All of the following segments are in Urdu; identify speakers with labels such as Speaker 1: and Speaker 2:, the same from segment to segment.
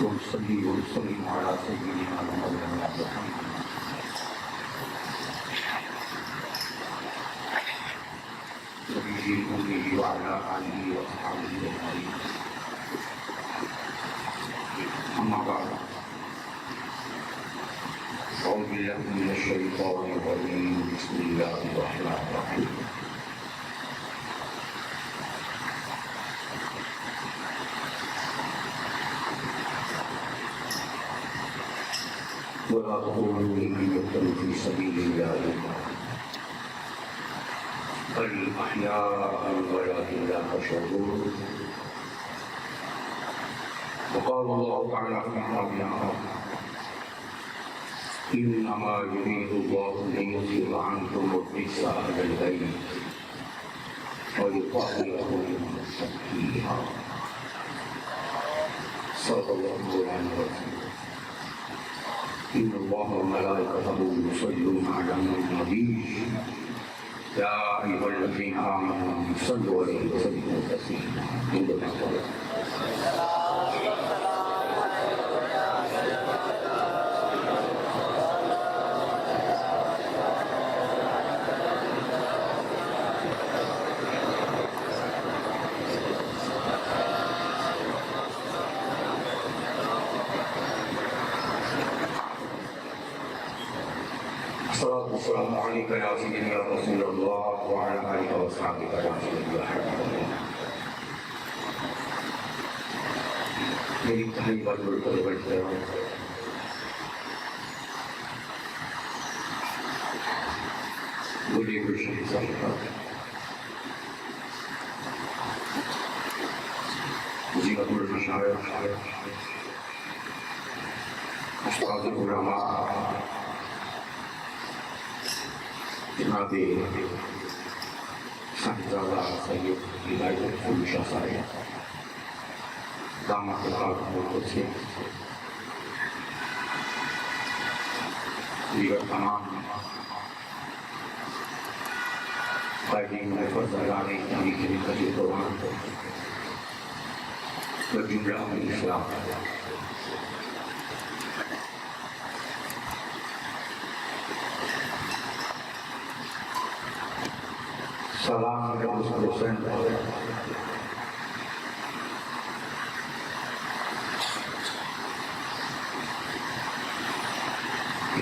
Speaker 1: ونصلي ونسلم على سيدنا ومولانا محمد نبي الأمي وعلى آله وأصحابه أجمعين. أما بعد، أعوذ بالله من الشيطان الرجيم. بسم الله الرحمن الرحيم. ولا تقولوا لمن يقتل في سبيل الله بل أحياء ولكن لا تشعرون. وقال الله تعالى في كتابه إنما يريد الله ليذهب عنكم الرجس أهل البيت ويطهركم تطهيرا. صدق الله مولانا العظيم. إن الله وملائكته يصلون على النبي يا أيها الذين آمنوا صلوا عليه وسلموا تسليما. السلام علیکم یا سیدنا رسول اللہ وعلی آلہ وصحبہ اجمعین. میری تہائی بات بڑھ کر بیٹھتے ہوں. بڑی خوشی صاحب مجھے قبول مشاعر استاد علماء جناب صاحبزادہ سید ہدایت الحق شاہ صاحب دامت العالیہ سے دیگر تمام قائدین فرزندان تحریک ملت قرآن و جملہ اسلام، سلام حسین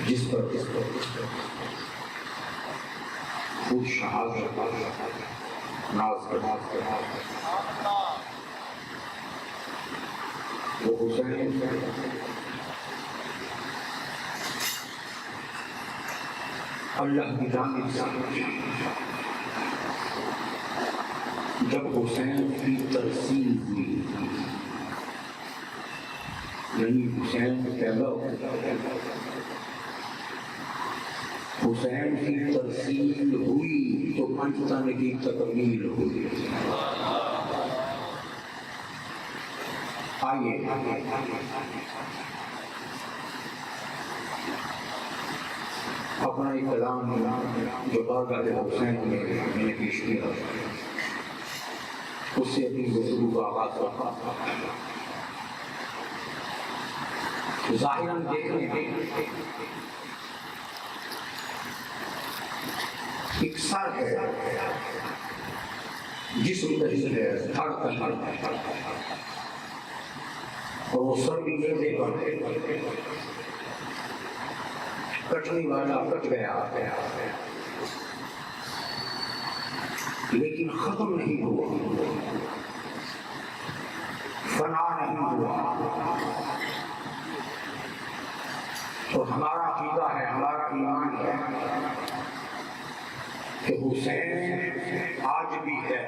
Speaker 1: جس پر خود شہادت ناز وہ حسین اللہ کی جانب سے جب حسین کی ترسیم ہوئی، یعنی حسین پیدا ہوا، حسین کی ترسیم ہوئی تو پنجتن کی تکمیل ہوئی. آئیے اپنا ایک کلام جو بارگاہ حسین میں نے پیش کیا اس سے اپنی گفتگو کا آغاز رکھا. ظاہراً دیکھنے ایک سر ہے، جسم نہیں ہے، دھڑکن ہے، اور وہ سر بھی گردے پر ہے. کٹنے والا کٹ گیا لیکن ختم نہیں ہوا، فنا نہیں ہوا. تو ہمارا عقیدہ ہے، ہمارا ایمان ہے کہ حسین آج بھی ہے،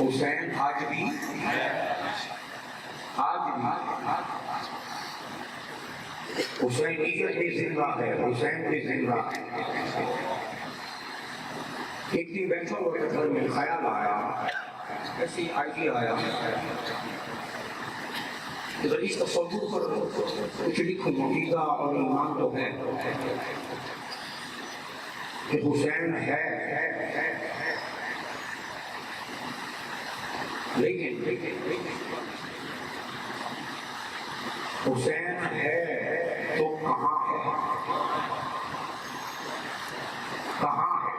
Speaker 1: حسین آج بھی حسین بھی زندہ ہے، حسین بھی زندہ ہے. ایک دن بیٹھا ہوا دل میں خیال آیا، ایسی آئیڈیا آیا کہ اس تصور پر کچھ لکھوں. عقیدہ اور ایمان تو ہے کہ حسین ہے، لیکن حسین ہے تو کہاں ہے؟ کہاں ہے؟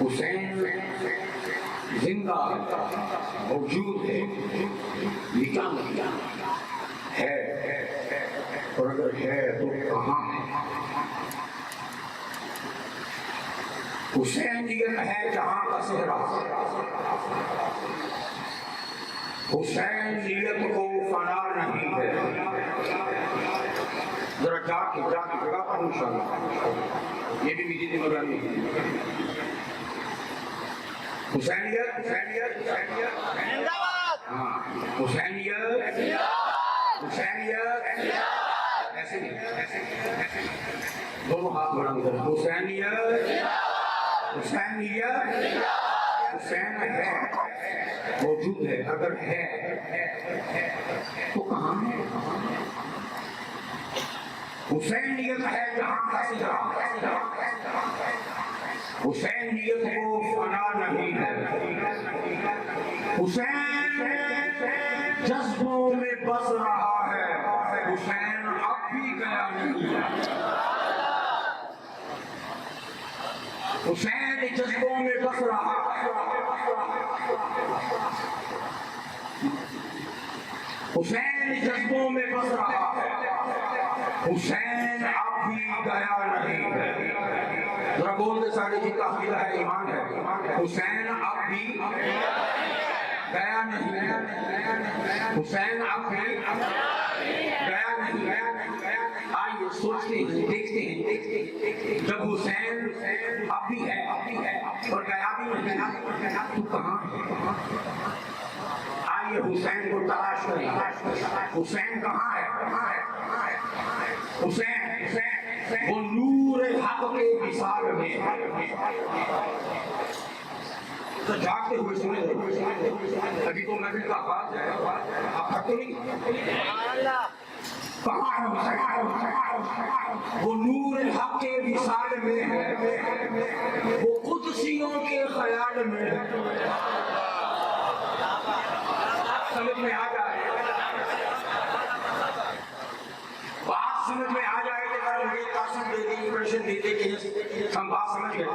Speaker 1: حسین زندہ موجود ہے، مٹا نہیں ہے، اور اگر ہے تو کہاں ہے؟ حسینیت ہے جہاں کا صحرا، حسینیت کو فنا نہیں ہے۔ ذرا جا کے جگہ پر انشاءاللہ یہ بھی میری ذمہ داری ہے۔ حسینیت حسینیت حسینیت ہاں حسینیت حسینیت ایسے نہیں ایسے دونوں ہاتھ بلند کریں۔ حسینیت حسینیت حسین ہے، موجود ہے، اگر ہے تو کہاں ہے؟ حسینیت ہے جہاں کا صحرا، حسینیت کو فنا نہیں ہے۔ حسین جذبوں میں بس رہا ہے، حسین اب بھی گیا نہیں ہے۔ حسین جذبوں میں بس رہا ہے، حسین جذبوں میں بس رہا ہے، حسین اب بھی گیا نہیں ہے۔ ذرا بول دے سارے جی کا عقیدہ ہے، ایمان ہے، حسین اب بھی گیا نہیں ہے، حسین اب بھی گیا نہیں ہے۔ آئیے سوچتے ہیں، دیکھتے ہیں، جب حسین اب بھی ہے اور گیا بھی نہیں تو کہاں ہے؟ آئیے حسین کو تلاش کریں، حسین کہاں ہے؟ حسین وہ نور حق کے وصال میں، تو جاگتے ہوئے سنے ابھی تو محفل کا آغاز ہے، آپ تھکتے نہیں؟ کہاں ہے حسین؟ وہ نور حق کے وصال میں ہے، وہ قدسیوں کے خیال میں ہے۔ سمجھ میں آ جائے، بات سمجھ میں آ جائے کہ اگر مجھے تاثر دے دی، امپریشن دے دے کہ ہم بات سمجھ گئے۔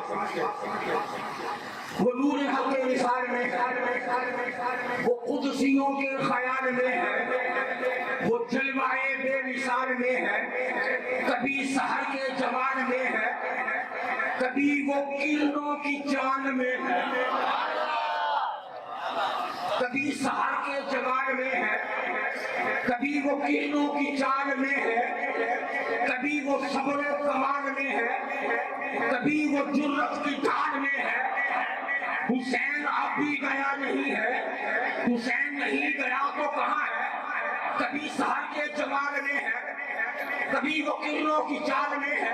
Speaker 1: وہ نور حق کے وصال میں ہے، وہ قدسیوں کے خیال میں ہے، وہ جلوہ بے مثال میں ہے، کبھی سحر کے جمال میں ہے، کبھی وہ کرنوں کی چاند میں ہے، کبھی سحر کے جمال میں ہے، کبھی وہ کرنوں کی چال میں ہے، کبھی وہ صبر و کمال میں ہے، کبھی وہ جرت کی ڈھال میں ہے۔ حسین اب بھی گیا نہیں ہے، حسین نہیں گیا تو کہاں ہے؟ کبھی سحر کے جمال میں ہے، کبھی وہ کرنوں کی چال میں ہے،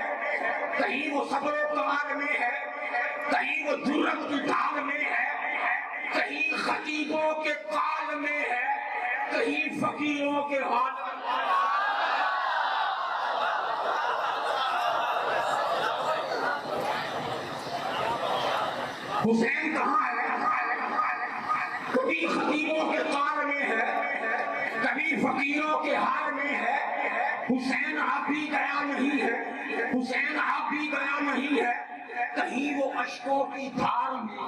Speaker 1: کہیں وہ صبر و کمال میں ہے، کہیں وہ جرت کی ڈھال میں ہے، کہیں خطیبوں کے قال میں ہے، کہیں فقیروں کے حال میں۔ حسین کہاں ہے؟ کبھی خطیبوں کے قال میں ہے، کبھی فقیروں کے حال میں ہے۔ حسین اب بھی گیا نہیں ہے، حسین اب بھی گیا نہیں ہے، کہیں وہ اشکوں کی دھار میں،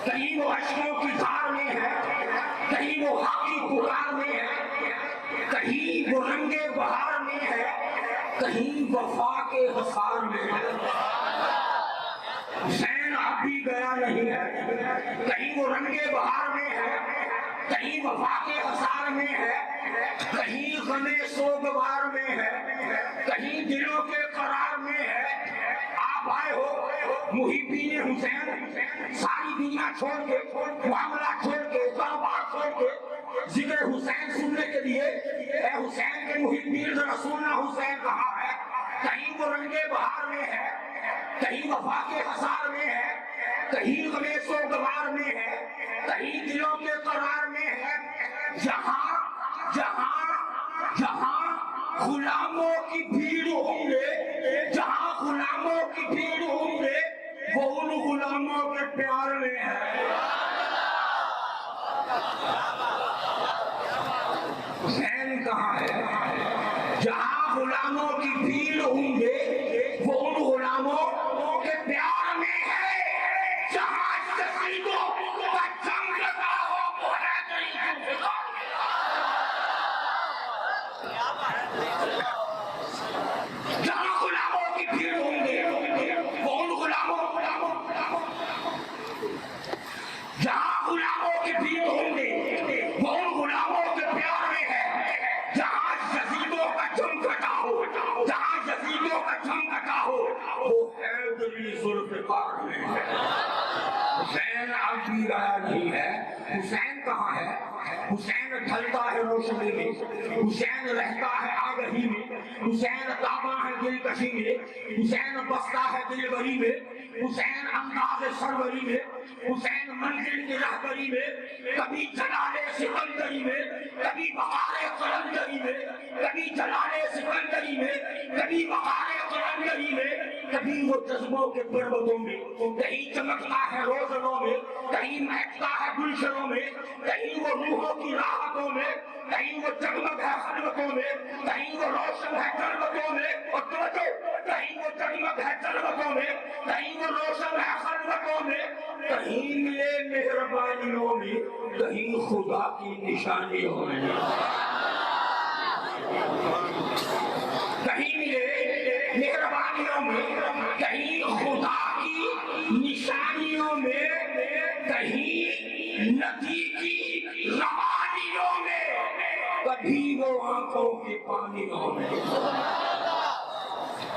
Speaker 1: کہیں وہ اشکوں کی دھار میں ہے، کہیں وہ حق کی پکار میں ہے، کہیں وہ رنگ بہار میں ہے، کہیں وفا کے حصار میں ہے۔ حسین اب بھی گیا نہیں ہے، کہیں وہ رنگ بہار میں ہے، کہیں وفا کے حصار میں ہے، کہیں غم سوگوار میں ہے، کہیں دلوں کے قرار میں ہے۔ آپ آئے ہو محبین حسین، ساری دنیا چھوڑ کے، معاملہ چھوڑ کے، کاروبار چھوڑ کے، ذکر حسین سننے کے لیے۔ اے حسین کے محبین ذرا سننا، حسین کہاں ہے؟ کہیں وہ رنگ بہار میں ہے، کہیں وفا کے حصار میں ہے، کہیں غم سوگوار میں ہے، کہیں دلوں کے قرار میں ہے۔ جہاں جہاں جہاں غلاموں کی بھیڑ ہوں گے، جہاں غلاموں کی بھیڑ ہوں گے وہ ان غلاموں کے پیار میں ہے۔ حسین کہاں ہے؟ جہاں غلاموں کی بھیڑ ہوں گے وہ ان غلاموں کے پیار میں ہے، جہاں شہیدوں کا چمکتا ہو وہ ہے نہیں۔ جہاں غلاموں کی بھیڑ ہوں گے وہ ان غلاموں، جہاں غلاموں کی بھیڑ ہوں گے وہ ان غلاموں کے پیار میں ہے، جہاں شہیدوں کا چمکتا ہو، جہاں شہیدوں کا چمکتا ہو وہ حیدری ذوالفقار میں ہے۔ حسین اب بھی گیا نہیں ہے۔ حسین کہاں ہے؟ حسین ڈھلتا ہے روشنی میں، حسین رہتا ہے آگہی میں، حسین تاباں ہے دلکشی میں، حسین بستا ہے دلبری میں، حسین انداز سروری میں، حسین منزل کی رہبری میں، کبھی جلال سکندری میں، کبھی بقار قلندری میں، کبھی جلال سکندری میں، کبھی بقار قلندری میں، کبھی وہ جذبوں کے پروتوں میں، کہیں چمکتا ہے روزنوں میں، کہیں مہکتا ہے گلشنوں میں، کہیں وہ روحوں کی راحتوں میں، کہیں وہ جگمگ ہے خلوتوں میں، کہیں وہ روشن ہے جلوتوں میں، اور توجہ، کہیں وہ جگمگ ہے جلوتوں میں، کہیں وہ روشن ہے خلوتوں میں، کہیں ملے مہربانیوں میں، کہیں خدا کی نشانیوں میں، کہیں ملے مہربانیوں میں، کہیں خدا کی نشانیوں میں، کہیں ندی کی روانیوں میں، کبھی وہ آنکھوں کے پانیوں میں۔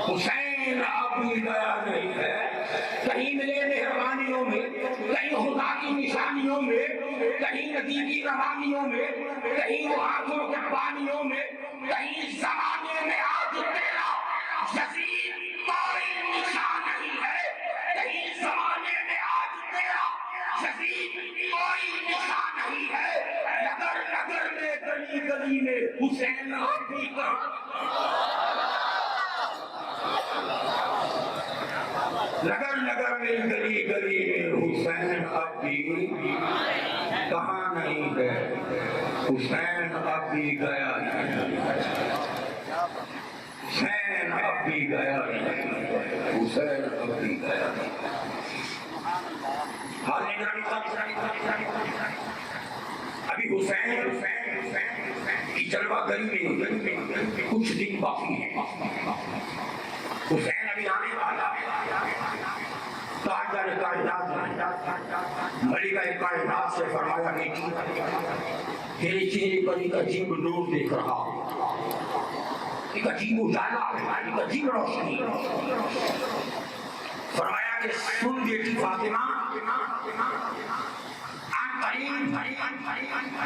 Speaker 1: حسین ابھی گیا نہیں ہے۔ کہیں ملے مہربانیوں میں، کہیں خدا کی نشانیوں میں، کہیں ندی کی روانیوں میں، کہیں وہ آنکھوں کے پانیوں میں، کہیں زمانے میں آج تیرا یزید کوئی نشان نہیں ہے، کہیں زمانے میں آج تیرا یزید کوئی نشان نہیں ہے۔ نگر نگر میں گلی گلی میں حسین اب بھی نگر نگر میں گلی گلی میں حسین اب بھی کہاں نہیں ہے، حسین اب بھی گیا نہیں، حسین اب بھی گیا نہیں، حسین اب بھی گیا نہیں۔ ابھی حسین کی جلوہ گری میں کچھ دن باقی ہے، حسین ابھی آنے والا ہے۔ تاجدار کائنات ملکہ کائنات سے فرمایا بیٹی تیرے چہرے پر ایک عجیب نور دیکھ رہا ہوں، ایک عجیب اجالا ہے، ایک عجیب روشنی۔ فرمایا کہ سن بیٹی فاطمہ،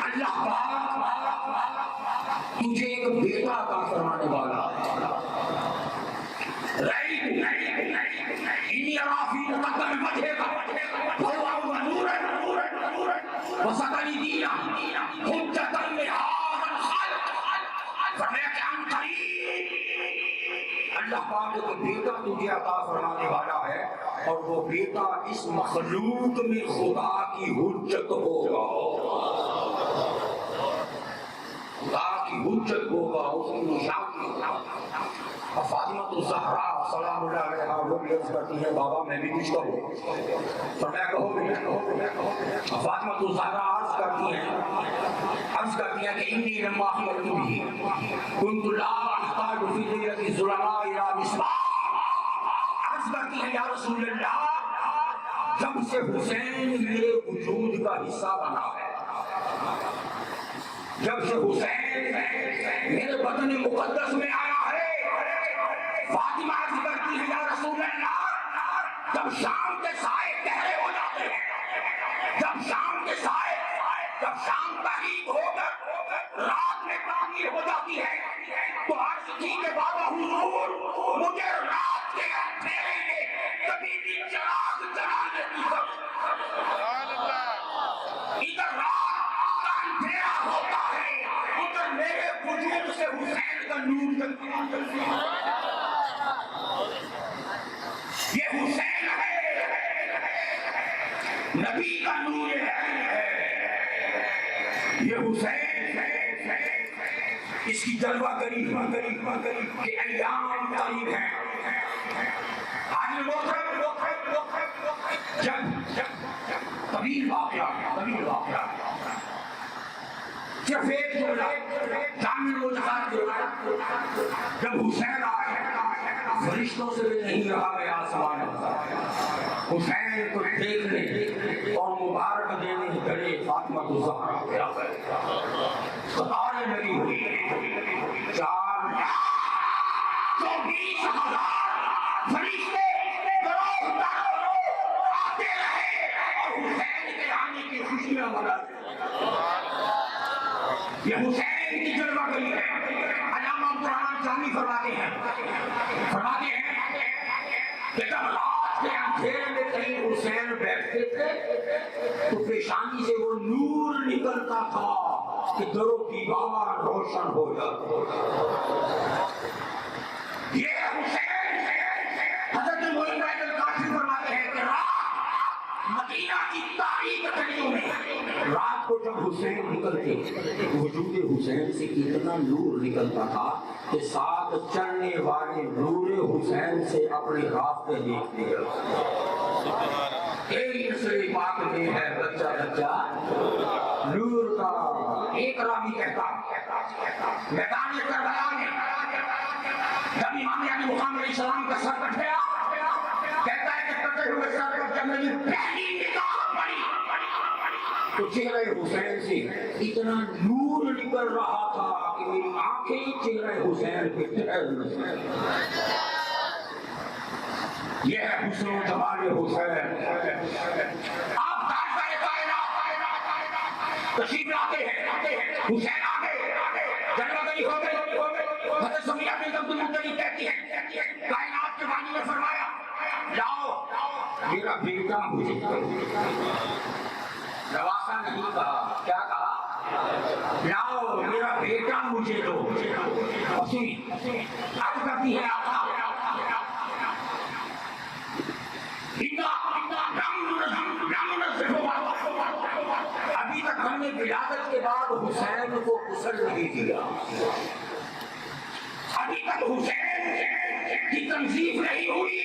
Speaker 1: اللہ پاک تجھے ایک بیٹا عطا فرمانے والا ہے۔ انی ارا فی مقدم وجہک ضوءا و نورا وسطنی دینا حجۃ لہذا الخلق۔ فرمایا کہ عن قریب اللہ پاک ایک بیٹا تجھے عطا فرمانے والا ہے، اور وہ بیٹا اس مخلوق میں خدا کی حجت ہوگا، خدا کی حجت ہوگا، اس کی نشانی ہوگا۔ فاطمہ الزہرا سلام اللہ علیہا وہ بھی عرض کرتی ہے بابا میں بھی کچھ کہوں، فرمایا کہو بھی۔ فاطمہ الزہرا عرض کرتی ہیں کہ انی لما حملت بھی کنت لا احتاج فی لیلۃ الظلماء الی مصباح۔ عرض کرتی ہیں یا رسول اللہ جب سے حسین میرے وجود کا حصہ بنا ہے، جب سے حسین میرے بدن مقدس میں آیا ہے، فاطمہ عرض کرتی ہے یا رسول اللہ جب شام کے سائے گہرے ہو جاتے ہیں، جب شام کے سائے، جب شام تاریک ہو کر رات میں تعمیر ہو جاتی ہے تو عرض کی کہ بابا حضور مجھے رات کے اندھیرے میں کبھی بھی چراغ جلانے کی ادھر رات کا اندھیرا ہوتا ہے، ادھر میرے وجود سے حسین کا نور یہ حسین ہے، نبی کا نور ہے، یہ حسین ہے، اس کی جلوہ گری کہ ایام قریب ہیں۔ آج جب طویل واقعہ صرف ایک جملہ جامع روزگار جب حسین آئے فرشتوں سے بھی نہیں رہا گیا آسمان، حسین کو دیکھنے اور مبارک دینے گڑے فاطمہ الزہرا کیا قطاریں لگی ہوئی 24,000 فرشتے آتے رہے اور حسین کے آنے کی خوشیاں مناتے۔ یہ حسین کی جلوہ گری ہے۔ علامہ عبدالرحمن جامی فرماتے ہیں کہ جب رات کے اندھیرے میں کہیں حسین بیٹھتے تھے تو پیشانی سے وہ نور نکلتا تھا کہ در و دیوار روشن ہو جاتا۔ یہ حسین حضرت معین بن القاسم فرماتے ہیں کہ مدینہ کی تاریخ گلیوں میں رات کو جب حسین نکلتے وجود حسین سے اتنا نور نکلتا تھا کہ ساتھ چلنے والے نور حسین سے اپنے راستے دیکھتے ہیں۔ ایک نسل پاک میں ہے بچہ نور کا۔ ایک راوی کہتا میدان کربلا میں جب امام علی مقام علیہ السلام کا سر کٹ گیا، کہتا ہے کہ کٹے ہوئے سر پر جب میری پہلی نگاہ پڑی تو چہرے حسین سے اتنا نور نکل رہا تھا کہ میری آنکھیں چہرے حسین پہ ٹھہر گئیں۔ یہ ہے حسن و جمال حسین۔ آپ تاجدار کائنات تشریف لاتے ہیں، حسین آگے جلوہ گری ہو گئی۔ حضرت سمیہ بنت عبد المطلب کہتی ہے کائنات کے بانی نے فرمایا لاؤ میرا بیٹا مجھے نواسا نہیں کہا، کیا کہا؟ لاؤ میرا بیٹا مجھے دو۔ عرض کرتی ہے آقا ابھی تک ہم نے ولادت کے بعد حسین کو غسل نہیں دیا، ابھی تک حسین کی تنظیف نہیں ہوئی،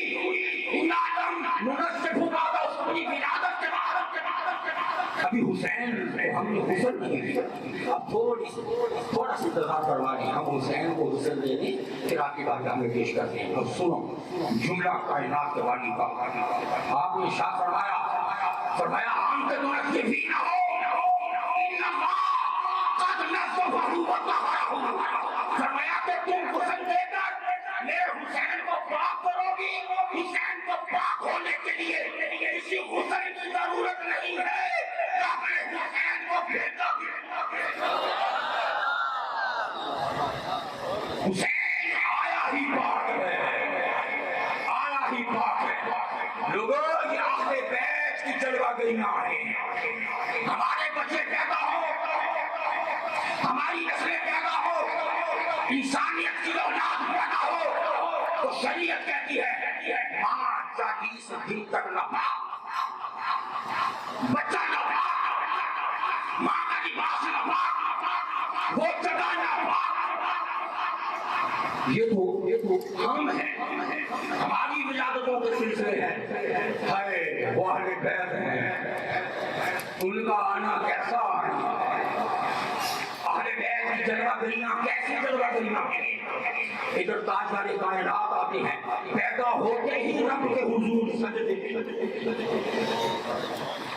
Speaker 1: ابھی حسین کو ہم نے غسل نہیں دیا۔ اب تھوڑا سا انتظار کروا دیں، ہم حسین کو غسل دے دیں پھر آپ کی بات ہمیں پیش کرتے ہیں۔ اور سنو جملہ کائنات کے والی کا آپ نے شاہ فرمایا عام کے دونوں سے بھی نہ ہو فرمایا کہ تم غسل دے کر میرے حسین کو پاک کرو گی، حسین کو پاک ہونے کے لیے کسی غسل کی ضرورت نہیں ہے، اپنے حسین کو بھیجو گی۔ حسین آیا ہی پاک ہے، آیا ہی پاک ہے۔ لوگوں یہ آخر بیت کی جلوہ گریاں ہیں۔ ہمارے بچے پیدا ہو، ہماری نسلیں پیدا ہو، انسانیت کی اولاد پیدا ہو تو شریعت کہتی ہے ماں 40 دن تک ناپاک، بچہ ناپاک، ماں کا لباس ناپاک، وہ جگہ ناپاک۔ یہ تو ہم ہیں، ہماری ولادتوں کے سلسلے ہیں، وہ اہل بیت ہیں، ان کا آنا کیسا آنا، اہل بیت کی جلوہ گریاں کیسی جلوہ گریاں ہیں۔ ادھر تاجدار کائنات آتے ہیں، پیدا ہوتے ہی رب کے حضور سجدے۔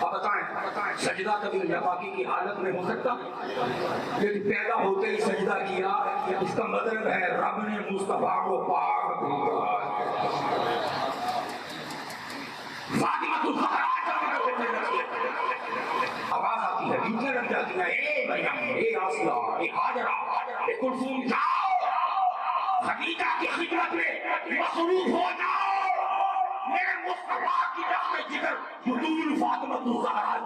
Speaker 1: اب بتائیں سجدہ کبھی ناپاکی کی حالت میں ہو سکتا؟ لیکن پیدا ہوتے ہی سجدہ کیا، اس کا مطلب ہے رب نے مصطفیٰ کو پاک کیا۔ فاطمہ الزہرا آواز آتی ہے، نیچے لگ جاتی ہے، اے مریم، اے آسیہ، اے ہاجرہ، اے کلثوم، جاؤ خدیجہ کی خدمت میں مصروف ہو جاؤ، میرے مصطفیٰ کی رحمت جگر بطول فاطمہ الزہرا۔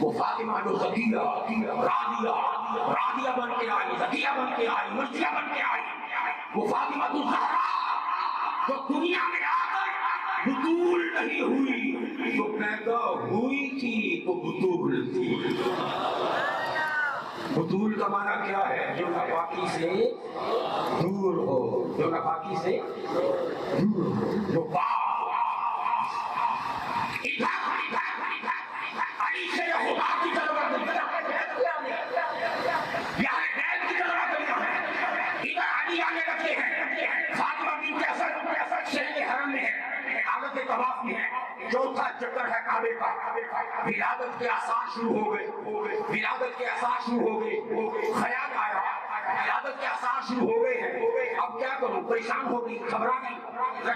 Speaker 1: وہ فاطمہ جو زکیہ راضیہ شادیہ بن کے آئی، زکیہ بن کے آئی، مرضیہ بن کے آئی، وہ فاطمہ الزہرا جو دنیا میں آ کر بطول نہیں ہوئی، جو پیدا ہوئی تھی وہ بطول تھی۔ بطول کا معنی کیا ہے؟ جو ناپاکی سے دور ہو، جو ناپاکی سے دور ہو، جو پاک علی سے خدا کی ضرورت نہیں، یہاں غیب کی ضرورت نہیں ہے، ادھر علی آنے لگتے ہیں، فاطمہ بنت اسد شہر حرم میں ہے، حالت طواف میں ہے، چوتھا چکر ہے کعبے کا، ولادت کے آثار شروع ہو گئے، ولادت کے آثار شروع ہو گئے، خیال آیا ولادت کے آثار شروع ہو گئے ہیں، اب کیا کروں؟ پریشان ہو گئی، گھبرا گئی،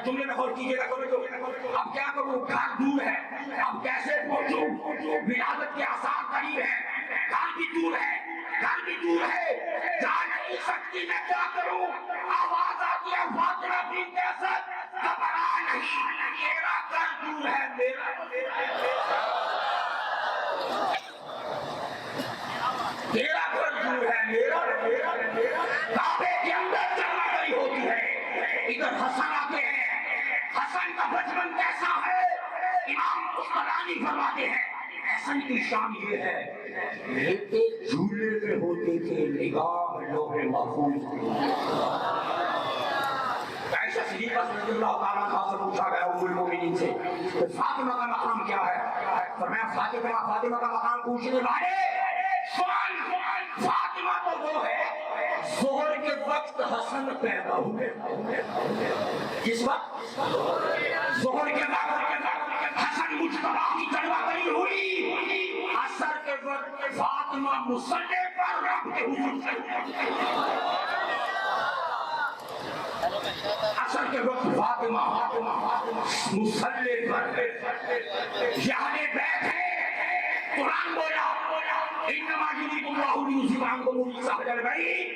Speaker 1: جملے میں غور کیجیے گا، اب کیا کروں؟ گھر دور ہے، اب کیسے پہنچوں؟ ولادت کے آثار قریب ہے، گھر بھی دور ہے، گھر بھی دور ہے، جا نہیں سکتی، میں کیا کروں؟ آواز آتی ہے فاطمہ بنت اسد گھبرا نہیں، میرا گھر دور ہے، میرا تیرا گھر دور ہے، میرا کعبے کے اندر چلنا گئی ہوتی ہے، ادھر حسن آتے ہیں، حسن کا بچپن کیسا ہے؟ امام قسطلانی فرماتے ہیں حسن کی شان یہ ہے، لیتے جھولے میں ہوتے تھے، نگاہ لوح محفوظ میں۔ عائشہ صدیقہ رضی اللہ تعالیٰ عنہا سے پوچھا گیا ام المومنین سے کہ فاطمہ کا مقام کیا ہے؟ فرمایا فاطمہ کا مقام پوچھنے والے فاطمہ تو وہ ہے ظہر کے وقت حسن پیدا ہوئے، کس وقت؟ ظہر کے وقت حسن مجتبی کی جلوہ گری ہوئی، عصر کے وقت فاطمہ مصلی پر رب کے حضور سے، عصر کے وقت فاطمہ مصلی پر یعنی بیٹھ ہے، قرآن بولا انما یرید اللہ لیذھب عنکم الرجس اہل البیت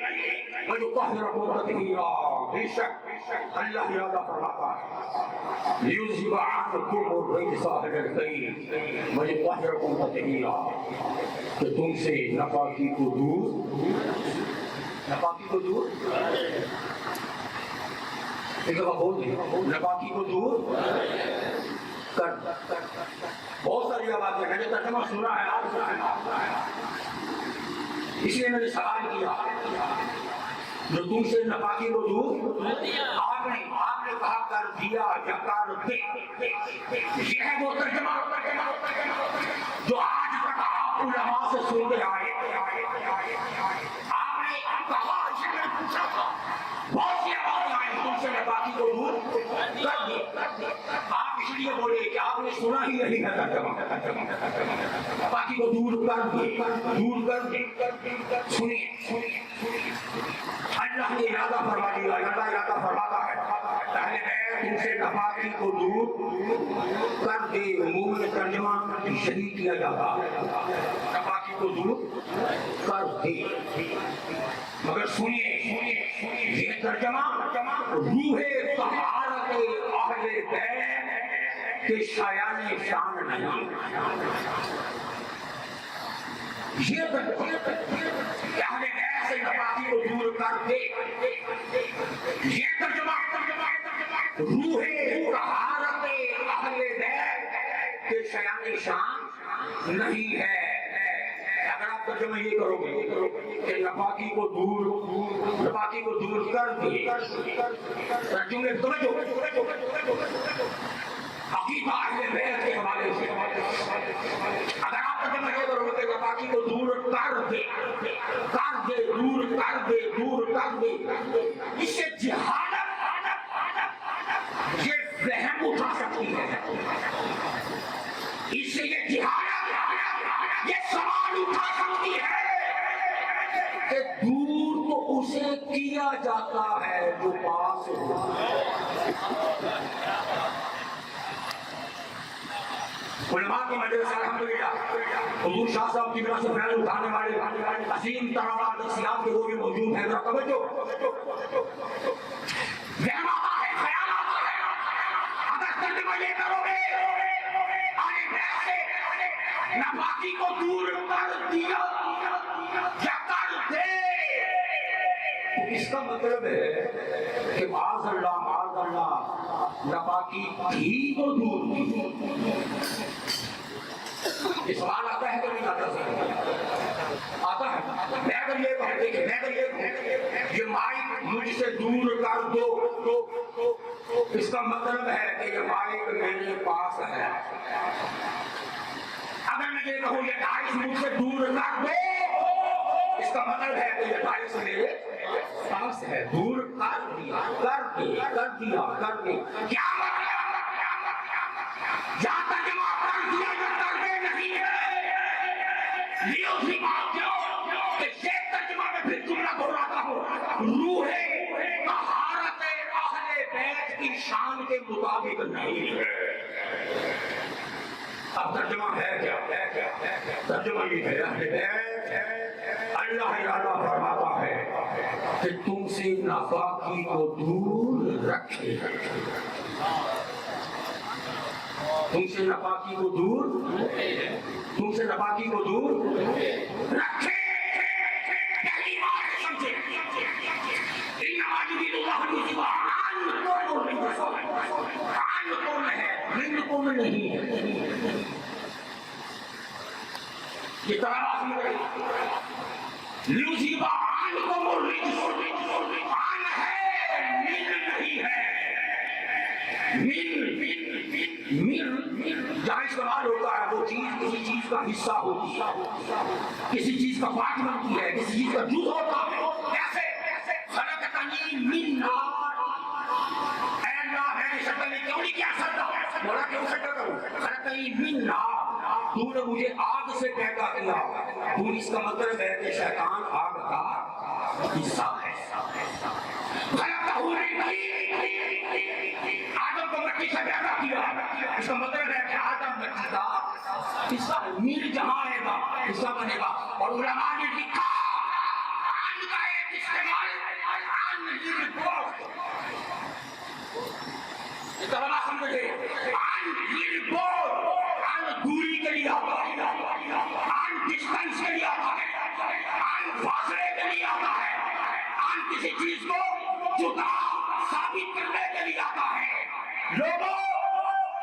Speaker 1: ویطہرکم تطہیرا، بے شک اللہ ارادہ فرماتا ہے لیذھب عنکم الرجس اہل البیت ویطہرکم تطہیرا، کہ تم سے ناپاکی کو دور، ناپاکی کو دور، ایک دفعہ بول دیں، ناپاکی کو دور کر۔ بہت ساری باتیں میں نے ترجمہ سنا ہے، اس لیے میں نے سوال کیا جو تم سے ناپاکی کو دور، آپ نے کہا کر دیا یا کر دے، یہ ہے وہ ترجمہ جو آج تک آپ علماء سے سنتے آئے۔ آپ نے کہا، اس نے پوچھا تھا، بہت سی آوازیں آئیں تم سے ناپاکی کو دور کر دے، آپ اس لیے بولے کہ آپ نے سنا ہی نہیں ہے ترجمہ، ناپاکی کو دور کر دے، دور کر دے۔ سنیے، اللہ نے ارادہ فرما دیا، اللہ ارادہ فرماتا ہے پہلے میں تم سے ناپاکی کو دور کر دے، عموم میں ترجمہ شدید کیا جاتا ہے، ناپاکی کو دور کر دے، مگر سنیے یہ ترجمہ روح طہارت اہل بیت کے شایان شان نہیں، یہ ترجمہ کہ اہل بیت سے ناپاکی کو دور کر دے، یہ ترجمہ روح طہارت اہل بیت کے شایان شان نہیں ہے۔ اگر آپ ترجمہ یہ کرو گے کہ ناپاکی کو دور کر دے، ترجمے توجہ عقیدہ اہل بیت کے حوالے سے، اگر آپ ترجمہ یہ کرو گے کہ ناپاکی کو دور کر دے، دور کر دے، دور کر دے، اس سے جہالت یہ وہم اٹھا سکتی ہے، اس سے یہ جہالت یہ سوال اٹھا سکتی ہے کہ دور تو اسے کیا جاتا ہے جو پاس ہو۔ علماء کی مجلس الحمدللہ حضور شاہ صاحب کی طرف سے فیض اٹھانے والے عظیم ترابات شخصیات کے وہ بھی موجود ہیں، ذرا توجہ، وہم آتا ہے، خیال آتا ہے، اگر ترجمہ یہ کرو گے ناپاکی کو دور کر دیا یا کر دے، معاذ اللہ ناپاکی تھی تو دور کی. یہ سوال آتا ہے کہ نہیں آتا؟ آتا ہے. میں اگر یہ کہوں یہ مائک مجھ سے دور کر دو، اس کا مطلب ہے کہ یہ مائک میرے پاس ہے. اگر میں یہ کہوں یہ ڈائس مجھ سے دور کر دو، اس کا مطلب ہے کہ یہ ڈائس میرے پاس ہے. دور کر دیا. کیا مطلب؟ یا ترجمہ کر دیا جو کرتے نہیں ہے. یہ اسی بات کیوں کہ یہ ترجمہ میں پھر جملہ دہراتا ہوں. روح طہارت اہل بیت کی شان کے مطابق نہیں ہے. اب ترجمہ ہے کیا؟ ترجمہ یہ ہے اہل بیت اللہ ارادہ فرماتا ہے کہ تم سے ناپاکی کو دور رکھے. تم سے ناپاکی کو دور رکھے. پہلی بات سمجھے انما یرید اللہ لیذہب عنکم ہے منکم نہیں ہے. یہ طرح لیذہب عنکم الرجس عن ہے من نہیں ہے. من جہاں استعمال ہوتا ہے وہ چیز کسی چیز کا حصہ ہوتی ہے، کسی چیز کا پارٹ بنتی ہے، کسی چیز کا جز ہوتا ہے. کیسے؟ خلقتنی من نار. اے اللہ ہے شکل کیوں نہیں کیا سکتا؟ بولا کیوں شکل کروں؟ خلقتنی من نار. تو نے مجھے آگ سے پیدا کیا. تو اس کا مطلب ہے کہ شیطان آگ کا حصہ ہے. آدم کو مٹی سے پیدا کیا. اس کا مطلب ہے کہ آدم مٹی کا حصہ ہے. میر جہاں آئے گا حصہ بنے گا. اور علماء نے لکھا عن کا ایک استعمال عن للبعد. یہ طرح سمجھے عن للبعد عن دوری کے لیے آتا ہے، عن ڈسٹنس کے لیے آتا ہے، عن فاصلے کے لیے آتا ہے، عن کسی چیز کو جدا ثابت کرنے کے لیے آتا ہے. لوگوں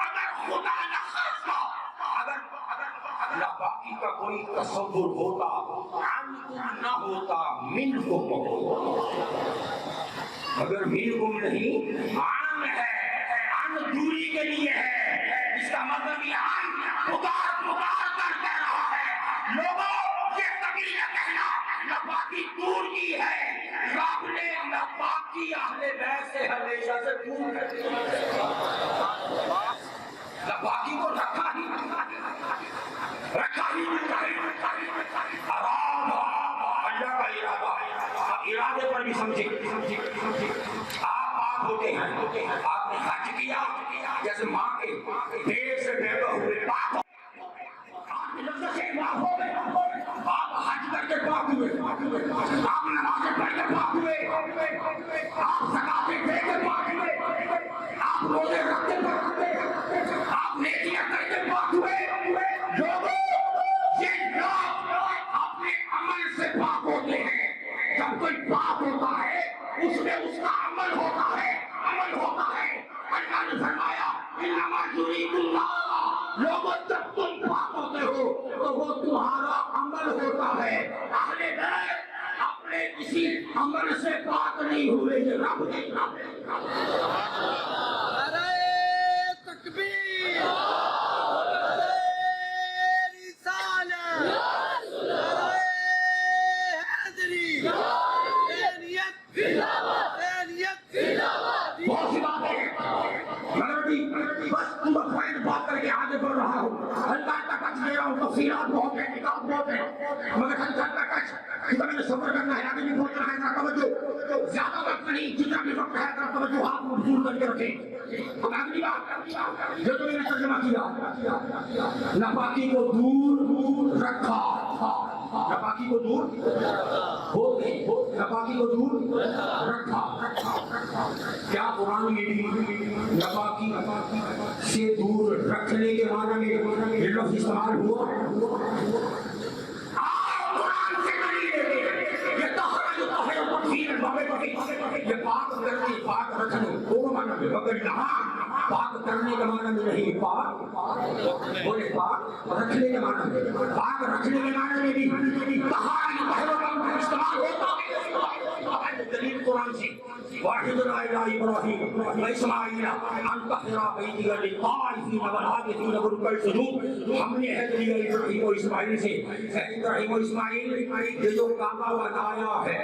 Speaker 1: اگر خدا نہ خاصا اگر ناپاکی کا کوئی تصور ہوتا عنکم نہ ہوتا منکم ہوتا. اگر منکم نہیں عن ہے، عن دوری کے لیے ہے. اس کا مطلب یہ عن پکار کر کہہ رہا ہے. لوگوں یہ کبھی نہ کہنا ناپاکی دور کی ہے. رب نے ناپاکی اہل بیت سے ہمیشہ سے دور کر دیا. ناپاکی کو رکھا ہی نہیں. اللہ کا ارادہ. ارادے پر بھی سمجھے. آپ ہوتے ہیں، آپ نے حج کیا جیسے ماں کے پیٹ سے پیدا ہوئے پاک ہو. آپ حج کر کے پاک ہوئے، آپ نمازیں پڑھ کے پاک ہوئے، آپ زکاتیں دے کے پاک ہوئے، آپ روزے رکھ کے پاک ہوئے، آپ نیکیاں کر کے پاک ہوئے. لوگوں یہ لوگ اپنے عمل سے پاک ہوتے ہیں. جب کوئی پاک ہوتا ہے اس میں اس کا عمل ہوتا ہے. اللہ نے فرمایا انما یرید اللہ. لوگوں جب تم پاک ہوتے ہو تو وہ تمہارا عمل ہوتا ہے. اہل بیت اپنے کسی عمل سے پاک نہیں ہوئے. یہ رب نے
Speaker 2: نعرہ تکبیر، رسالت، نعرہ حیدری، حسینیت،
Speaker 1: بہت سی باتیں ہیں. بس تم بات کر کے آگے بڑھ رہا ہوں. اللہ کا ٹچ دے رہا ہوں. تفصیلات بہت ہیں، نکات بہت ہیں، مگر اللہ کا ٹچ کتنا میں نے صبر کرنا ہے. آگے بھی پہنچنا ہے. ذرا توجہ. زیادہ وقت نہیں، جتنا بھی وقت ہے ذرا توجہ ہاتھ مبذول کر کے رکھیں. اب اگلی بات جو تو میں نے ترجمہ کیا ناپاکی کو دور رکھا. ناپاکی کو دور ہو گئی. ناپاکی کو دور رکھا. کیا قرآن میں بھی ناپاکی سے دور رکھنے کے معنی میں یہ لفظ استعمال ہوا؟ قرآن سے نہیں لیتے. یہ پاک کر کے پاک رکھنے دونوں معنی میں، مگر یہاں پاک کرنے کا معنی میں نہیں، پاک بولے پاک رکھنے کے معنی میں، پاک رکھنے کے معنی میں بھی طہارت کا استعمال ہوتا ہے۔ دلیل قرآن سے وَاحِدٌ إِلَىٰ إِبْرَاهِيمَ وَإِسْمَاعِيلَ أَن طَهِّرَ بَيْتِيَ لِلطَّائِفِينَ وَالْعَاكِفِينَ وَالرُّكَّعِ السُّجُودِ۔ ہم نے عہد لیا ابراہیم و اسماعیل سے، ابراہیم و اسماعیل یہ جو کعبہ بنایا ہے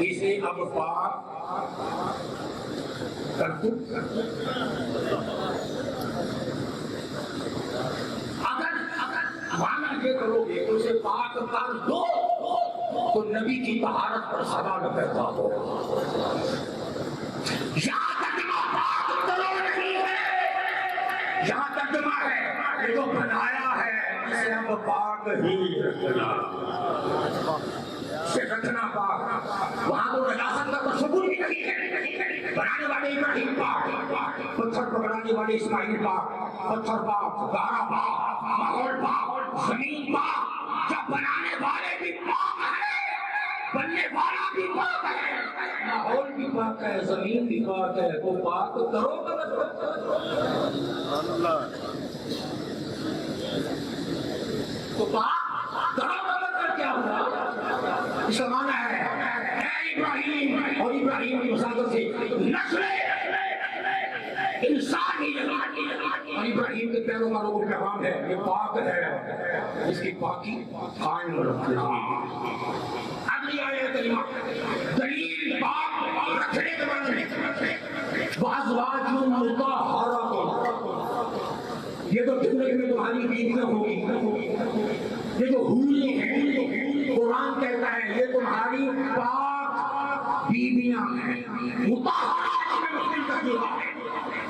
Speaker 1: اسے اب پاک کر دو۔ اگر معنی یہ کرو گے تو اسے پاک کر دو تو نبی کی طہارت پر سوال پیدا ہو۔ یہاں ترجمہ پاک کرو نہیں ہے، یہاں ترجمہ ہے یہ جو بنایا ہے اسے اب پاک ہی رکھنا، اسے رکھنا پاک۔ وہاں تو نجاست کا تصور بھی نہیں ہے، بنانے والے ابراہیم پاک، پتھر پر بنانے والے اسماعیل پاک، پتھر پاک، گارا پاک، ماحول پاک، زمین پاک، جب بنانے والے بھی پاک ہے بننے والا بھی پاک ہے، ماحول بھی پاک ہے، زمین بھی پاک ہے، وہ پاک کرو اللہ تو پاک کرو کا مطلب کیا ہوا؟ اس کا معنی ہے اے ابراہیم، اور ابراہیم کی وساطت سے نسل انسانی اور ابراہیم کے پیروکاروں کو پیغام ہے یہ پاک ہے، اس کی پاکی قائم رکھنا۔ اگلی آیت کریمہ دلیل پاک رکھنے کے بارے میں، وَأَزْوَاجٌ مُطَهَّرَةٌ، یہ تو زندگی میں تمہاری بیویاں ہوگی، یہ جو حوریں ہیں قرآن کہتا ہے یہ تمہاری پاک بیویاں ہیں۔ مطہرات میں مسلم ترجمہ ہے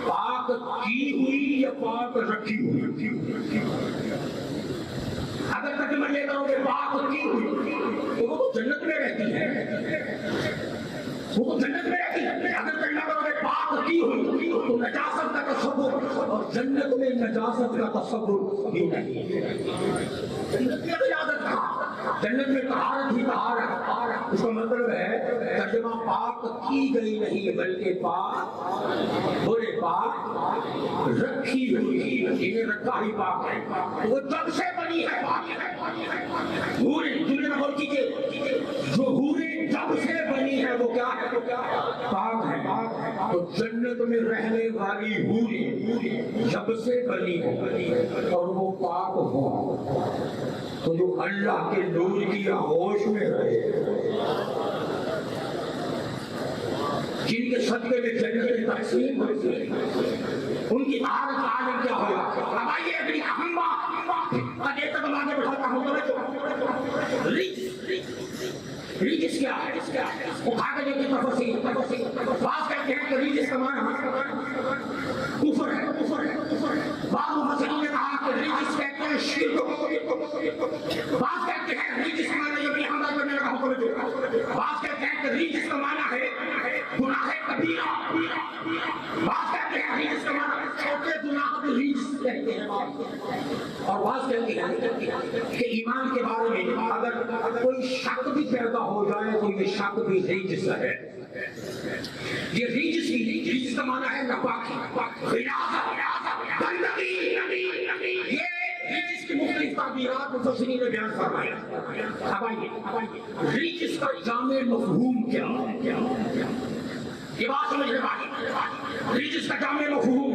Speaker 1: پاک کی ہوئی یا پاک رکھی ہوئی۔ اگر ترجمہ یہ کرو گے پاک کی ہوئی تو وہ تو جنت میں رہتی ہے، وہ تو جنت میں رہتی ہے۔ اگر ترجمہ کرو گے پاک کی ہوئی تو نجاست کا تصور، اور جنت میں نجاست کا تصور بھی نہیں ہے۔ جنت میں نجاست کہاں؟ جنت میں طہارت ہی طہارت۔ اس کا مطلب ہے ترجمہ پاک کی گئی نہیں بلکہ پاک بولے پاک رکھی ہوئی، انہیں رکھا ہی پاک ہے، وہ جب سے بنی ہے پاک ہے۔ حوریں دنیا میں غور کیجیے، جو حوریں جب سے بنی ہے وہ کیا ہے؟ پاک ہے۔ تو جنت میں رہنے والی حوریں جب سے بنی ہو اور وہ پاک ہو تو جو اللہ کے نور کی آغوش میں رہے، جن کے صدقے میں جنت تقسیم ہوتی ہے، ان کی طہارت کا عالم کیا ہوگا؟ اب آئیے اگلی اہم بات دیر تک آگے بڑھاتا ہوں۔ ریجس کیا ہے؟ اٹھا کے دیکھیں تفصیل۔ بعض کہتے ہیں کہ ریجس کا معنی کفر ہے، بعض مفسرین نے کہا کہ ریجس کہتے ہیں شرک کو، بعض کہتے ہیں ریجس کا معنی یہ بھی حملہ کرنے کا حکم ہے، بعض کہتے ہیں کہ ریجس کا معنی ہے گناہ کبیرہ، بعض کہتے ہیں ریجس کا معنی چھوٹے گناہ کو ریجس کہتے ہیں، اور بعض کہتے ہیں کہ ایمان کے بارے میں اگر کوئی شک بھی پیدا ہو جائے تو یہ شک بھی ریجس ہے۔ یہ ریجس کا معنی ہے ناپاکی، غلاظت، گندگی۔ یہ ریجس کی مختلف تعبیرات مفسرین نے بیان فرمائی۔ اب آئیے ریجس کا جامع مفہوم کیا؟ یہ بات سمجھنے والی، ریجس کا جامع مفہوم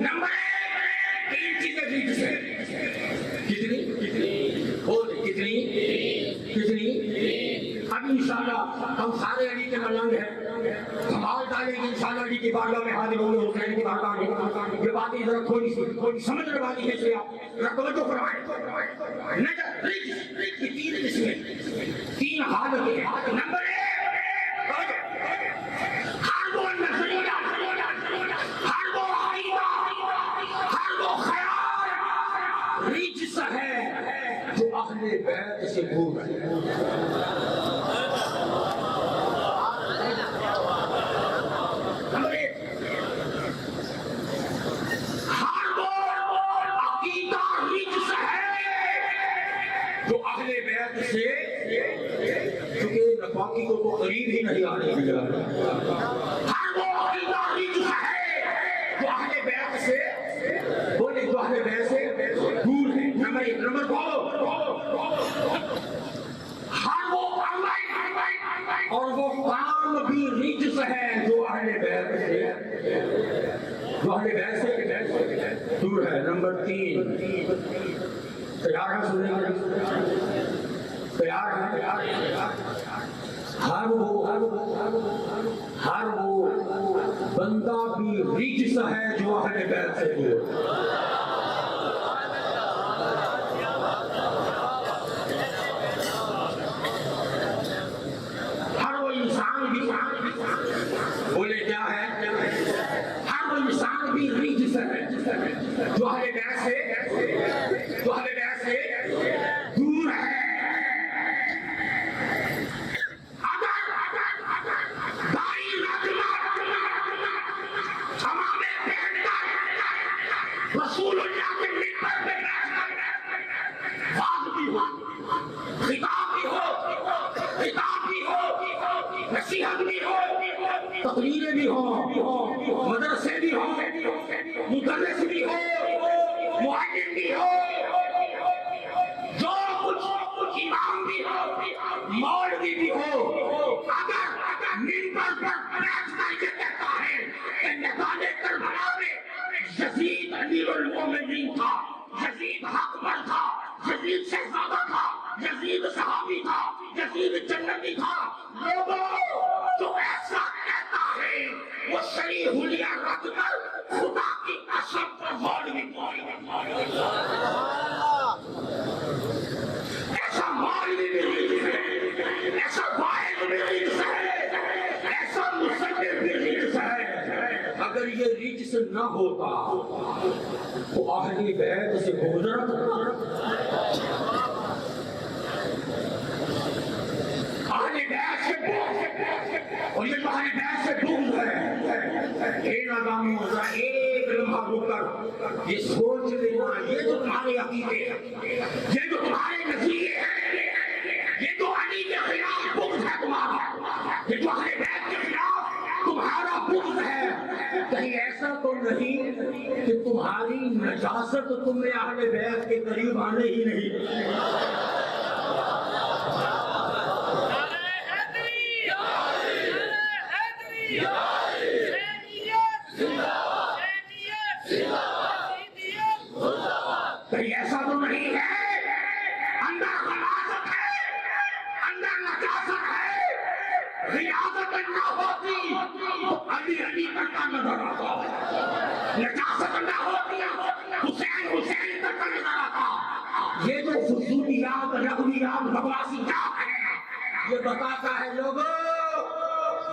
Speaker 1: نمبر 1 تین چیزیں ریجس ہے۔ کتنی؟ اب انشاءاللہ ہم سارے علی کے ملنگ ہیں، دھمال ڈالیں گے انشاءاللہ علی کی بارگاہ میں حاضر ہوں گے، حسین کی بارگاہ میں۔ یہ باتیں ذرا تھوڑی سی سمجھنے والی ہے، سے آپ توجہ فرمائیں۔ نظر ریجس کی تین قسمیں، تین حالتیں۔ نمبر 1 ہر وہ نظریہ، ہر وہ عقیدہ، ہر وہ خیال ریجس ہے جو اہل بیت سے دور ہے۔ ہر وہ عقیدہ ریجس ہے جو اہل بیت سے، چونکہ ناپاکی کو تو قریب ہی نہیں آنے دیا۔ بیت سے دور ہے. نمبر 3 تیار ہے سننے کے لیے؟ تیار ہے؟ ہر وہ بندہ بھی رجس ہے جو اہل بیت سے دور. ہر وہ انسان بھی بولے کیا ہے؟ ہر وہ انسان بھی رجس ہے جو اہل بیت سے دور ہے. رسول اللہ کے ممبر پہ واز بھی ہو، خطاب بھی ہو، نصیحت بھی ہو، تقریریں بھی ہو، مدرسے بھی ہو، مدرس بھی ہو، معلم بھی ہو، جو کچھ امام بھی ہو، مولوی بھی ہو، اگر ممبر پر بیٹھ کر یہ کہتا ہے کہ میدان کربلا میں یزید امیر المومنین تھا، یزید حق پر تھا، یزید شہزادہ تھا، یزید صحابی تھا، یزید جنتی تھا، لوگوں جو ایسا کہتا ہے وہ شریع حلیہ رکھ کر خدا کی قسم پر مولوی ایسا مولوی بھی ریجس ہے، ایسا واحد بھی ریجس ہے، ایسا مصدق بھی ریجس ہے. اگر یہ ریجس نہ ہوتا تو اہل بیت سے بغض رکھتا. اہل بیت سے بغض، اور یہ جو اہل بیت سے بغض ہے، ایک آدمی ہوتا ہے ایک لمحہ رک کر یہ سوچ لینا، یہ جو تمہارے عقیدے ہیں، یہ جو تمہارے نظریے ہیں، یہ جو علی کے خلاف بغض ہے تمہارا، یہ جو اہل بیت کے خلاف تمہارا بغض ہے، کہیں ایسا تو نہیں کہ تمہاری نجاست تمہیں اہل بیت کے قریب آنے ہی نہیں. کہیں ایسا تو نہیں ہے اندر غلاظت ہے، اندر نجاست ہے، ریاضت نہ ہوتی تو علی کرتا نظر آتا، نجاست نہ ہوتی حسین کرتا نظر آتا. یہ جو فضولیات رغویات بکواسیات ہے یہ بتاتا ہے لوگوں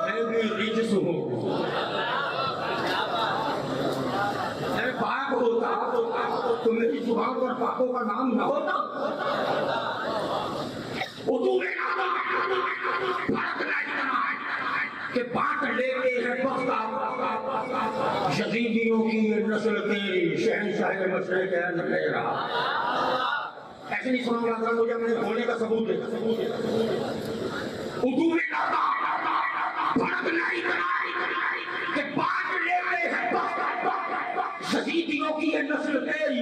Speaker 1: میں بھی رجس ہوں. میں پاک ہوتا تو میری زبان پر پاکوں کا نام نہ ہوتا. اردو میں فرق نہیں کہ بانٹ لیتے ہیں وقت یزیدیوں کی یہ نسل تیری شہنشاہ مشرق ہے نہ میرا. ایسے نہیں سنا گا مجھے اپنے بولنے کا ثبوت دے. اردو میں فرق نہیں کہ بانٹ لیتے ہیں وقت یزیدیوں کی یہ نسل تیری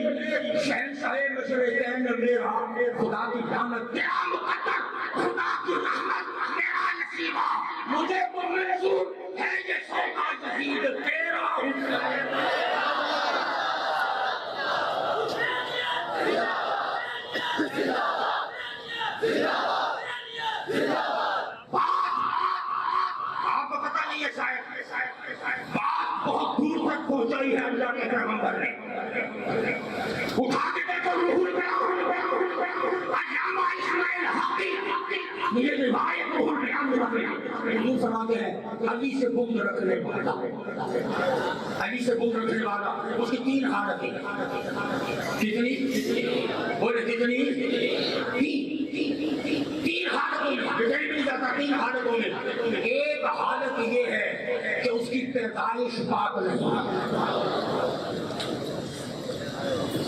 Speaker 1: شہنشاہ مشرق ہے نہ میرا. خدا کی رحمت تیرا مقدر، خدا کی رحمت میرا نصیبہ، مجھے تو منظور ہے یہ سودا یزید تیرا حسین. آپ کو پتہ نہیں ہے شاید بات بہت دور تک پہنچائی ہے اللہ کے پیغمبر نے. اٹھا کے دیکھو روح البیان، علامہ اسماعیل حقی یہ روایت روح البیان میں رکھ لیا. حضور فرماتے ہیں علی سے بغض رکھنے والا، علی سے بغض رکھنے والا اس کی 3 حالتیں. کتنی؟ بولے کتنی؟ 3 حالتوں میں ڈیٹیل مل جاتا. 3 حالتوں میں ایک حالت یہ ہے کہ اس کی پیدائش پاک نہیں.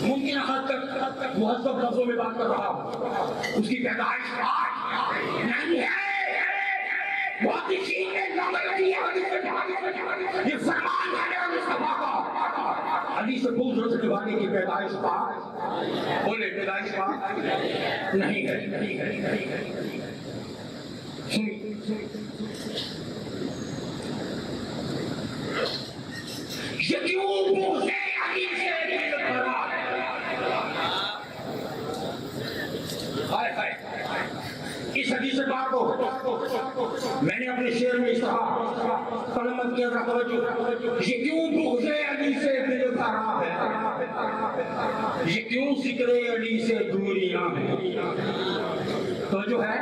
Speaker 1: ممکن حد تک مہذب لفظوں میں بات کر رہا ہوں، اس کی پیدائش پاک نہیں ہے. بہت ہی چیز میں یہ فرمان ہے میرا مصطفیٰ کا، علی سے بغض رکھنے والے کی پیدائش پاک. بولے پیدائش پاک نہیں ہے. یہ کیوں بغض علی سے دل بھرا ہے، یہ کیوں ذکر علی سے دوریاں ہیں، تو جو ہے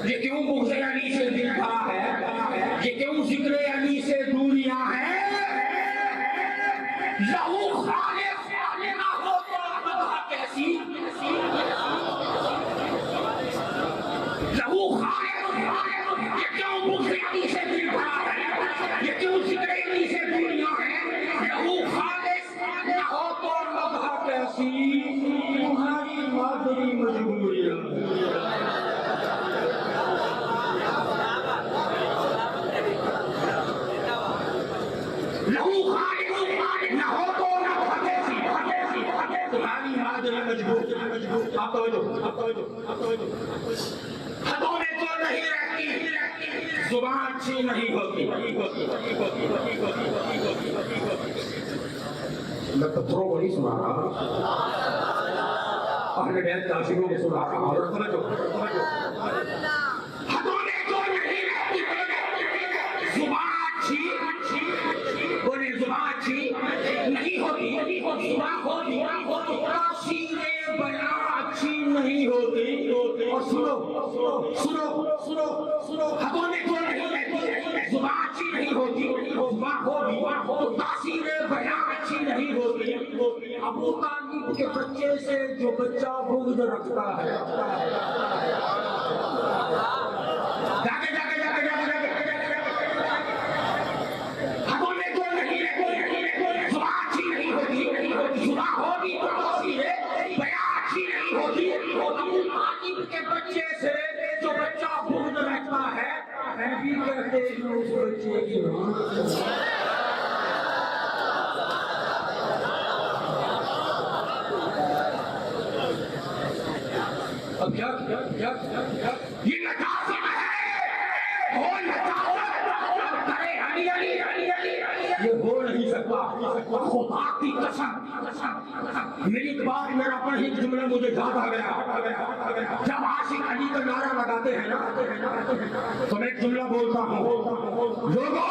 Speaker 1: یہ کیوں بغض علی سے دل بھرا ہے، یہ کیوں ذکر علی سے دوریاں ہیں، لہو خالق نہ ہو تو مدح کیسی، لہو خالق یہ کیوں بغض علی سے دل بھرا ہے، یہ کیوں ذکر علی سے دوریاں ہیں، لہو خالق نہ ہو تو مدح کیسی، تمہاری مادری مجبوریاں، لہو خالق نہ ہو تو مدح کیسی، تمہاری مادری مجبور، آپ توجہ، حدوں میں تو نہیں رہتی، زبان اچھی نہیں ہوتی، میں پتھروں کو نہیں سنا رہا، اہل بیت عاشقوں کو سنا رہا ہوں، حدوں میں تو نہیں رہتی، زبان اچھی، بولے زبان اچھی نہیں ہوتی، زبان ہوتی، تاثیر بیان اچھی نہیں ہوتی، اور سنو، حدوں میں تو نہیں رہتی، زبان اچھی نہیں ہوتی، زبان ہوتی، تاثیر بیان اچھی نہیں ہوتی، ابو طالب کے بچے سے جو بچہ بغض رکھتا ہے، حدوں میں تو نہیں رہتی، زبان اچھی نہیں ہوتی، زبان ہوتی تو تاثیر بیان اچھی نہیں ہوتی، ابو طالب کے بچے سے جو بچہ بغض رکھتا ہے، میں بھی کہتے ہیں اس بچے کی اب کیا یہ نجاست ہے، وہ نجاست کرے علی علی علی علی، یہ ہو نہیں سکتا، خدا کی قسم، میری بات میرا پر ایک جملہ مجھے یاد آ گیا، جب عاشق علی کا نعرہ لگاتے ہیں نا تو میں ایک جملہ بولتا ہوں، لوگوں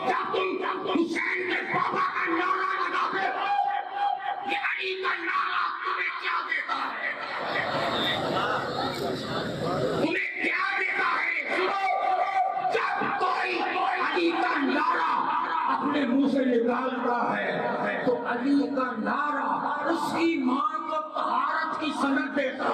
Speaker 1: جب تم حسین کے بابا کا نعرہ لگاتے ہو، یہ علی کا نعرہ تمہیں کیا دیتا ہے، تمہیں کیا دیتا ہے، سنو، جب کوئی علی کا نعرہ اپنے منہ سے نکالتا ہے تو علی کا نعرہ اس کی ماں کو طہارت کی سند دیتا ہے،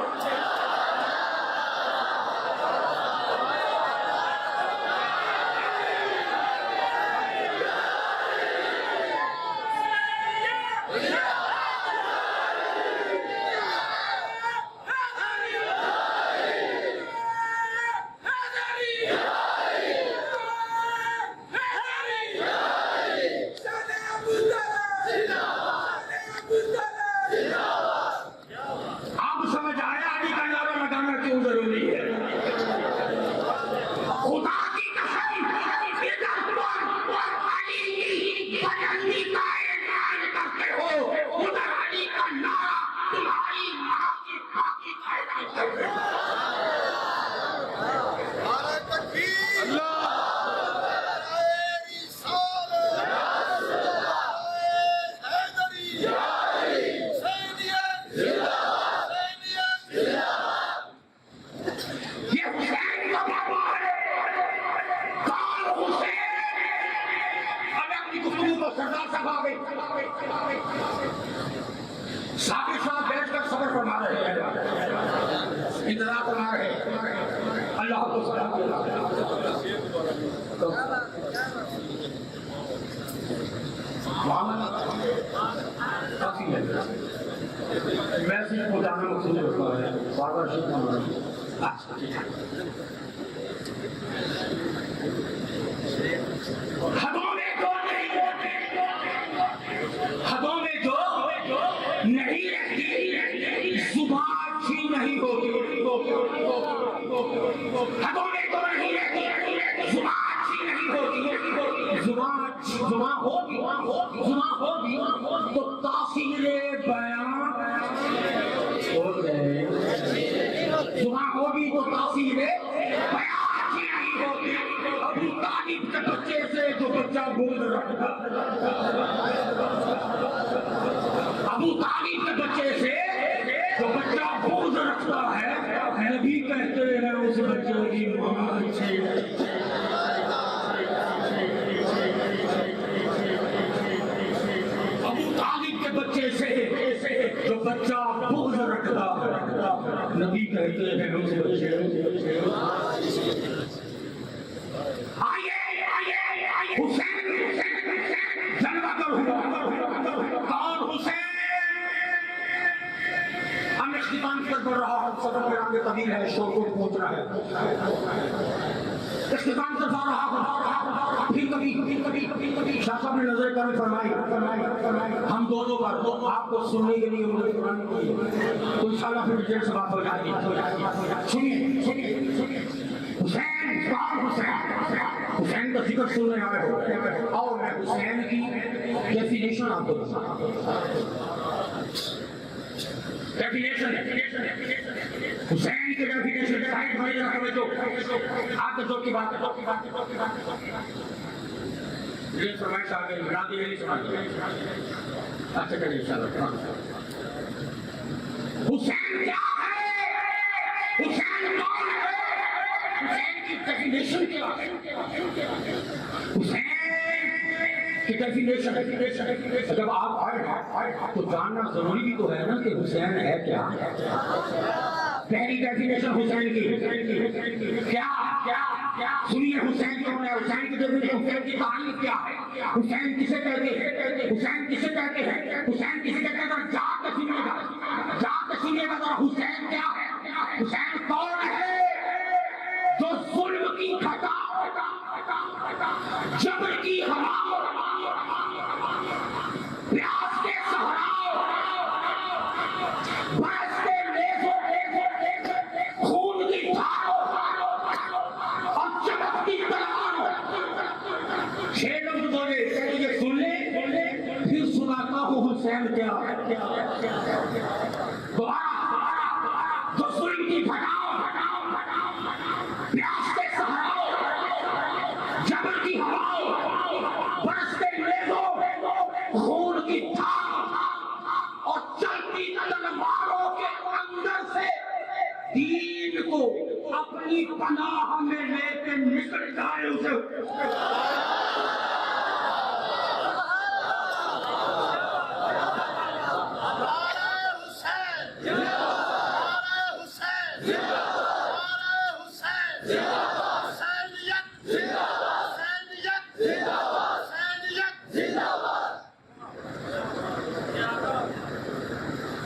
Speaker 1: میسج پہنچانا مقصود ہوتا ہے، بار بار حدوں میں جو نہیں رہتی، زبان اچھی نہیں ہوتی، حدوں میں تو نہیں رہتی، زبان اچھی نہیں ہوتی، زبان ہوگی تو تاثیر بیان، زبان ہوگی تو تاثیر بیان اچھی نہیں ہوتی، ابو طالب بچہ بغض رکھتا ابو طالب کے بچے سے جو بچہ بغض رکھتا ہے نبی کہتے ہیں اس بچے کی ماں سے ابو طالب کے بچے سے جو بچہ بغض رکھتا ہے نبی کہتے ہیں اس بچے حسین جلوہ گر ہوا کون حسین ہم اختتام کر رہا ہوں صدر میں آگے طویل ہے شور کو پہنچ رہا ہے اختتام کر رہا ہوں پھر شاہ صاحب نے نظر کرم فرمائی ہم دونوں کا آپ کو سننے کے لیے مجھے قرآن کی تو انشاءاللہ پھر ڈیڑھ سے بات ہو جائے گی سنیے حسین کون حسین کا ذکر سننے آئے ہو اور میں حسین کی ڈیفینیشن آپ کو ڈیفینیشن حسین کی ڈیفینیشن صاحب بھائی جان توجہ آپ جو کی بات یہ فرمائش آ گئی راضی نہیں سنا اچھا چلیے انشاءاللہ حسین کیا ہے حسین کون ہے حسین کی ڈیفینیشن کیا ہے حسین کی ڈیفینیشن جب آپ آئے تو جاننا ضروری بھی تو ہے نا کہ حسین ہے کیا پہلی ڈیفینیشن حسین کی کیا سنیے حسین کون ہے حسین کی ڈیفینیشن حسین کی تعریف کیا ہے حسین کسے کہتے ہیں حسین کسے کہتے ہیں حسین کسے کہتے ہیں جا کے سنیے گا ذرا حسین کیا ہے حسین کون ہے جو ظلم کی گھٹا جبر کی ہوا پیاس کے صحراؤ برستے نیزوں خون کی دھاروں اور چمکتی تلواروں چھ لفظ بولے یہ سن لے پھر سناتا ہوں حسین کیا دوبارہ جو ظلم کی گھٹا پیاس کے صحراؤ جبر کی ہواؤں برستے نیزوں خون کی دھار اور چلتی تلواروں کے اندر سے دین کو اپنی پناہ میں لے کے نکل جائے اسے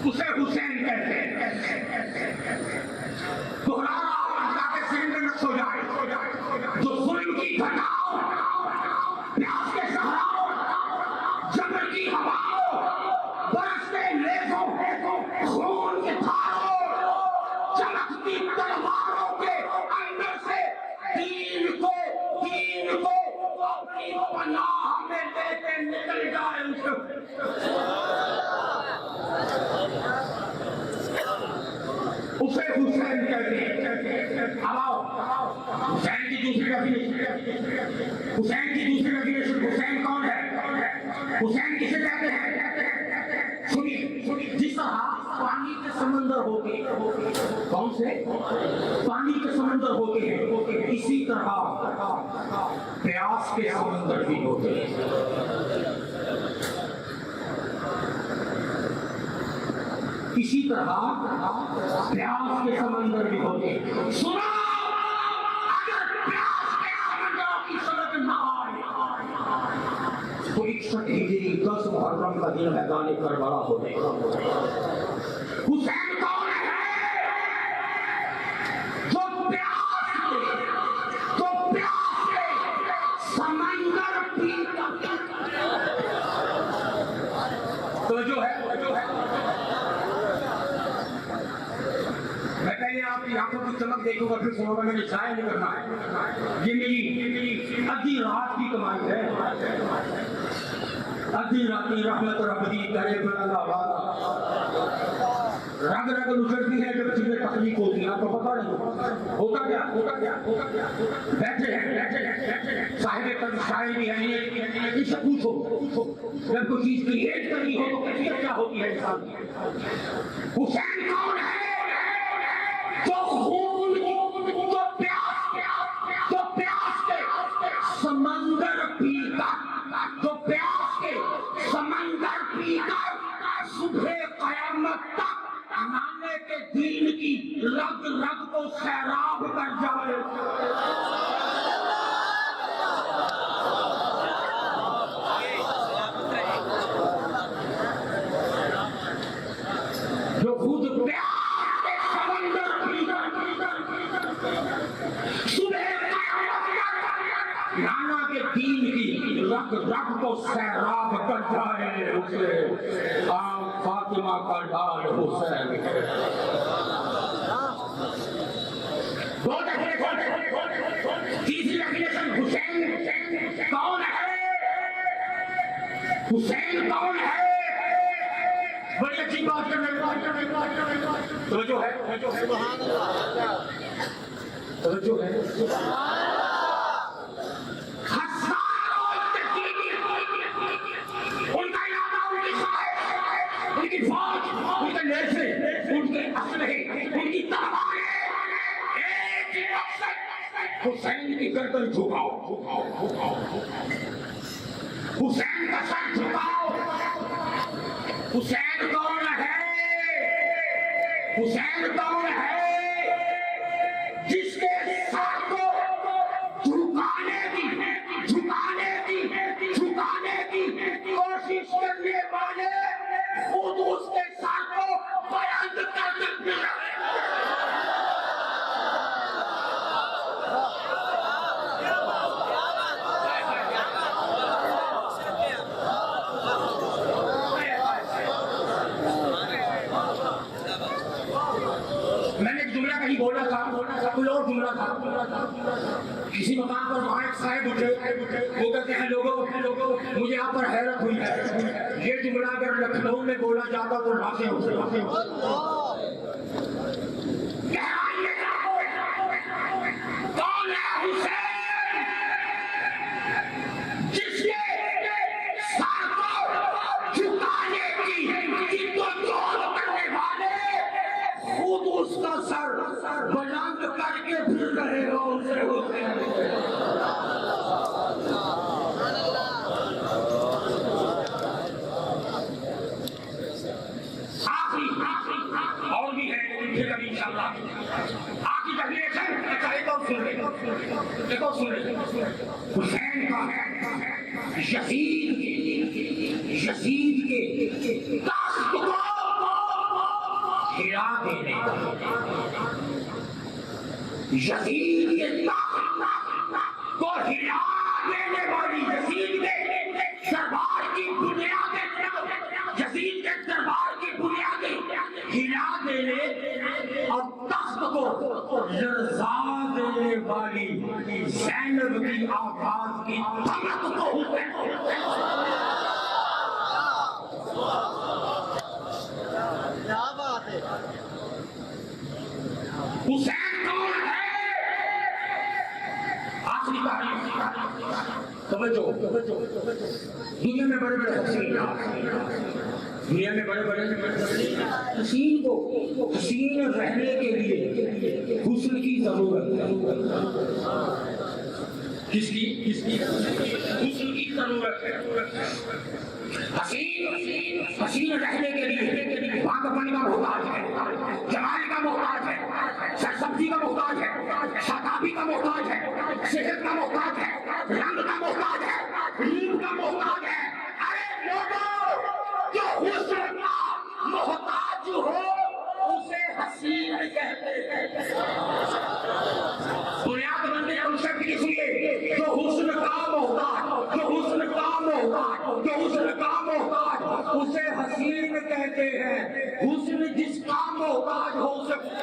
Speaker 1: اسے حسین کہتے ہیں ہو جائے جو ظلم کی گھٹاؤ پیاس کے صحراؤ جبر کی ہواؤں برستے نیزوں خون کے دھاروں چمکتی تلواروں کے اندر سے دین کو اپنی پناہ میں لے کے نکل جائے اسے حسین کہتے ہیں حسین کی دوسری ڈیفینیشن حسین کون ہے حسین کسے کہتے ہیں سنیے جس طرح پانی کے سمندر ہوتے کون سے پانی کے سمندر ہوتے ہیں اسی طرح پیاس کے سمندر بھی ہوتے ہیں اسی طرح پیاس کے سمندر بھی ہوتے ہیں سنا اگر پیاس کے سمندر کی سمجھ نہ آئے تو 61 ہجری 10 محرم کا دن میدان کربلا ہوتے حسین کون ہے جو پیاس کے سمندر پیتا توجہ ہے آپ کی آنکھوں کی چمک دیکھوں گا پھر سنوں گا میں نے ضائع نہیں کرنا ہے یہ میری ادھی رات کی کمائی ہے ادھی راتی رحمت رب دی کرے بلند آباد رگ رگ نچڑتی ہے جب چیزیں تخلیق ہوتی ہیں آپ کو پتا نہیں ہوتا کیا بیٹھے ہیں صاحب شاعری ہے اس سے پوچھو جب کوئی چیز کریٹ کرنی ہو تو کیفیت کیا ہوتی ہے انسان کی؟ حسین کون ہے جو خون جو پیاس کے سمندر پیتا جو پیاس کے سمندر پیتا صبح قیامت تک نانے کے دین کی رگ رگ کو سیراب کر جائے جو خود پیاس کے سمندر پیتا صبح قیامت تک نانا کے دین کی رگ رگ کو سیراب کر جائے اسے فاطمہ کا لال حسین دو تیسری ڈیفینیشن حسین کون ہے حسین کون ہے بڑی اچھی بات توجہ ہے حسین کی گردن جھکاؤ حسین کا سر جھکاؤ حسین کون ہے حسین کون ہے جس کے سر کو جھکانے کی کوشش کرنے والے خود اس کے سر کو بلند کر دیتے ہیں بولا تھا کوئی اور جملہ تھا کسی مقام پر وہاں ایک صاحب اٹھے وہ کہتے ہیں لوگوں مجھے آپ پر حیرت ہوئی ہے یہ جملہ اگر لکھنؤ میں بولا جاتا تو لاکھیں ہوتے کون ہے حسین جس کے سر کو جھکانے کی جدوجہد کرنے والے خود اس کا سر بلند کر کے پھر رہے ہو اسے ہوتے ہیں آخری اور بھی ہے پھر کبھی انشاءاللہ آخری ڈیفینیشن ایک اور سن لیں حسین کا یزید کے تخت کو ہلا دینے یزید کے تخت کو ہلا دینے والی یزید کے دربار کی بنیادیں ہلا دینے اور تخت کو لرزا دینے والی زینب کی آواز کی دھمک کو حسین کون ہے آخری تعریف دنیا میں بڑے بڑے حسین کو حسین رہنے کے لیے حسن کی ضرورت ہے کس کی حسن کی ضرورت ہے حسین رہنے کے لیے وہاں کا پانی کا محتاج ہے جمال کا محتاج ہے سرسبزی کا محتاج ہے شادابی کا محتاج ہے صحت کا محتاج ہے رنگ کا محتاج ہے روپ کا محتاج ہے ارے لوگوں جو حسن کا محتاج ہو اسے حسین کہتے ہیں بنیاد بندے کنسپٹ کی سنیے جو حسن کا محتاج اسے حسین کہتے ہیں حسن جس کا محتاج ہو سکے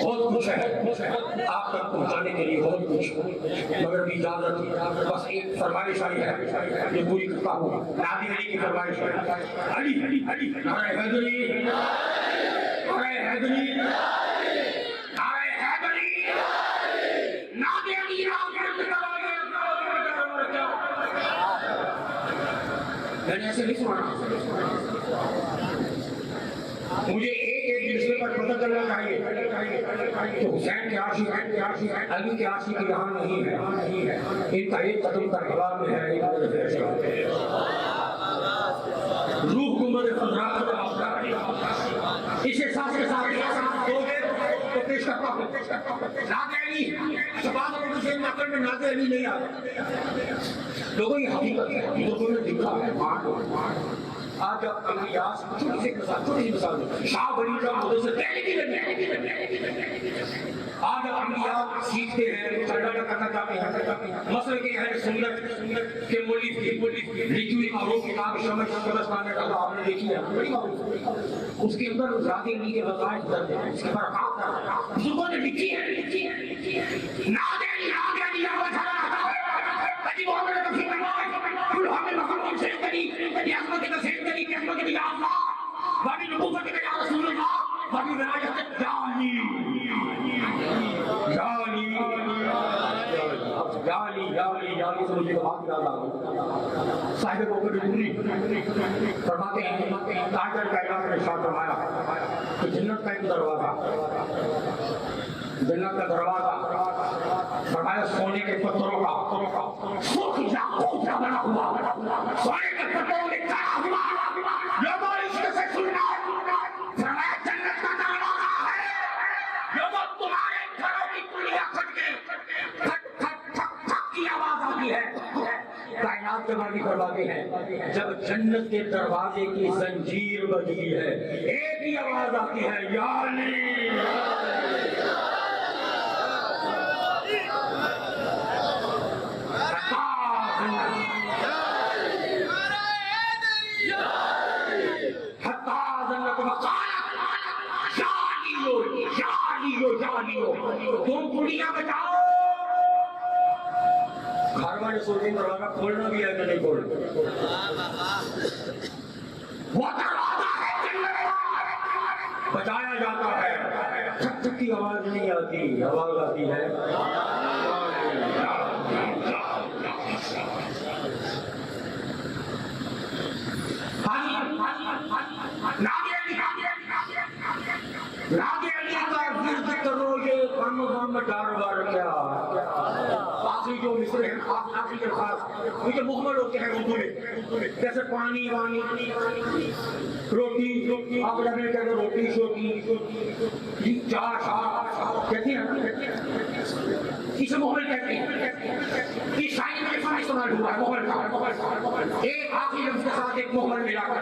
Speaker 1: بہت کچھ ہے آپ تک پہنچانے کے لیے، بہت کچھ، مگر بھی اجازت بس ایک فرمائش آئی ہے یہ پوری کرتا ہوں۔ نادی علی کی فرمائش ہے، علی علی نعرہ حیدری، نعرہ حیدری، نعرہ حیدری، نادی علی میں نے ایسے نہیں سنا۔ مجھے ایک دوسرے پر پتہ چلنا چاہیے کہ حسین کے عاشق ہیں، علی کے عاشق یہاں نہیں ہے، ان کا ایک قدم پر ہوا میں ہے، ایک قدم پھر سے روح گنبد خضرا اس احساس کے ساتھ دو گے تو پیش کرتا ہوں نادی علی۔ شباب اور حسین مقر میں نادی علی نہیں آتا، لوگوں یہ حقیقت ہے، لوگوں نے دیکھا ہے۔ آج جب انبیاء چھوٹی سی مثال شاہ ولی کا مدد سے آج جب انبیاء سیکھتے ہیں، چلنا کرنا چاہتے ہیں، مسئلہ کے اہل سنت کے مولف کی لکھی ہوئی معروف کتاب شمس قبرستان کا آپ نے دیکھی ہے، بڑی معروف، اس کے اندر ذات علی کے وظائف درج ہیں، اس کے برکات بزرگوں نے لکھی ہے۔ نادی علی یا وجھلا حجی محمد رفیق اللہ کل ہمیں محمد سے کری یا عظمت کا سے کری کہ عظمت یا اللہ وابی نبوت کا یا رسول اللہ وابی ولایت جانی جانی جانی جانی جانی سے مجھے بات یاد آ گئی۔ صاحب بکر جنوری فرماتے ہیں تاجر کا علاقہ نے شاہ فرمایا کہ جنت کا ایک دروازہ، جنت کا دروازہ فرمایا سونے کے پتھروں کا سرخ یاقوت کا بنا ہوا، سونے کے پتھروں میں کڑا ہوا، لوگوں عشق سے سننا، فرمایا جنت کا دروازہ ہے، لوگوں تمہارے گھروں کی کلیاں کھٹ کے کھٹ کھٹ ٹھک ٹھک کی آواز آتی ہے۔ کائنات کے مالک فرماتے ہیں جب جنت کے دروازے کی زنجیر بجتی ہے ایک ہی آواز آتی ہے، یا علی تم کڑیاں بچاؤ۔ گھر والے سوچیں دروازہ کھولنا بھی ہے کہ نہیں کھولنا، وہ دروازہ ہے بچایا جاتا ہے، ٹھک ٹھک کی آواز نہیں آتی، آواز آتی ہے نادی علی کا ورد کرو یہ غم غم ڈر ور کیا۔ آخری جو مصر ہے آخری کے خاص یہ محمد ہوتے ہیں اردو میں، جیسے پانی وانی روٹی آپ لگے کہتے ہیں روٹی شوٹی چار شاہ کہتے ہیں، اسے محمد کہتے ہیں، یہ شاعری میں فن استعمال ہوا ہے محمد کا، ایک آخری لفظ کے ساتھ ایک محمد ملا کر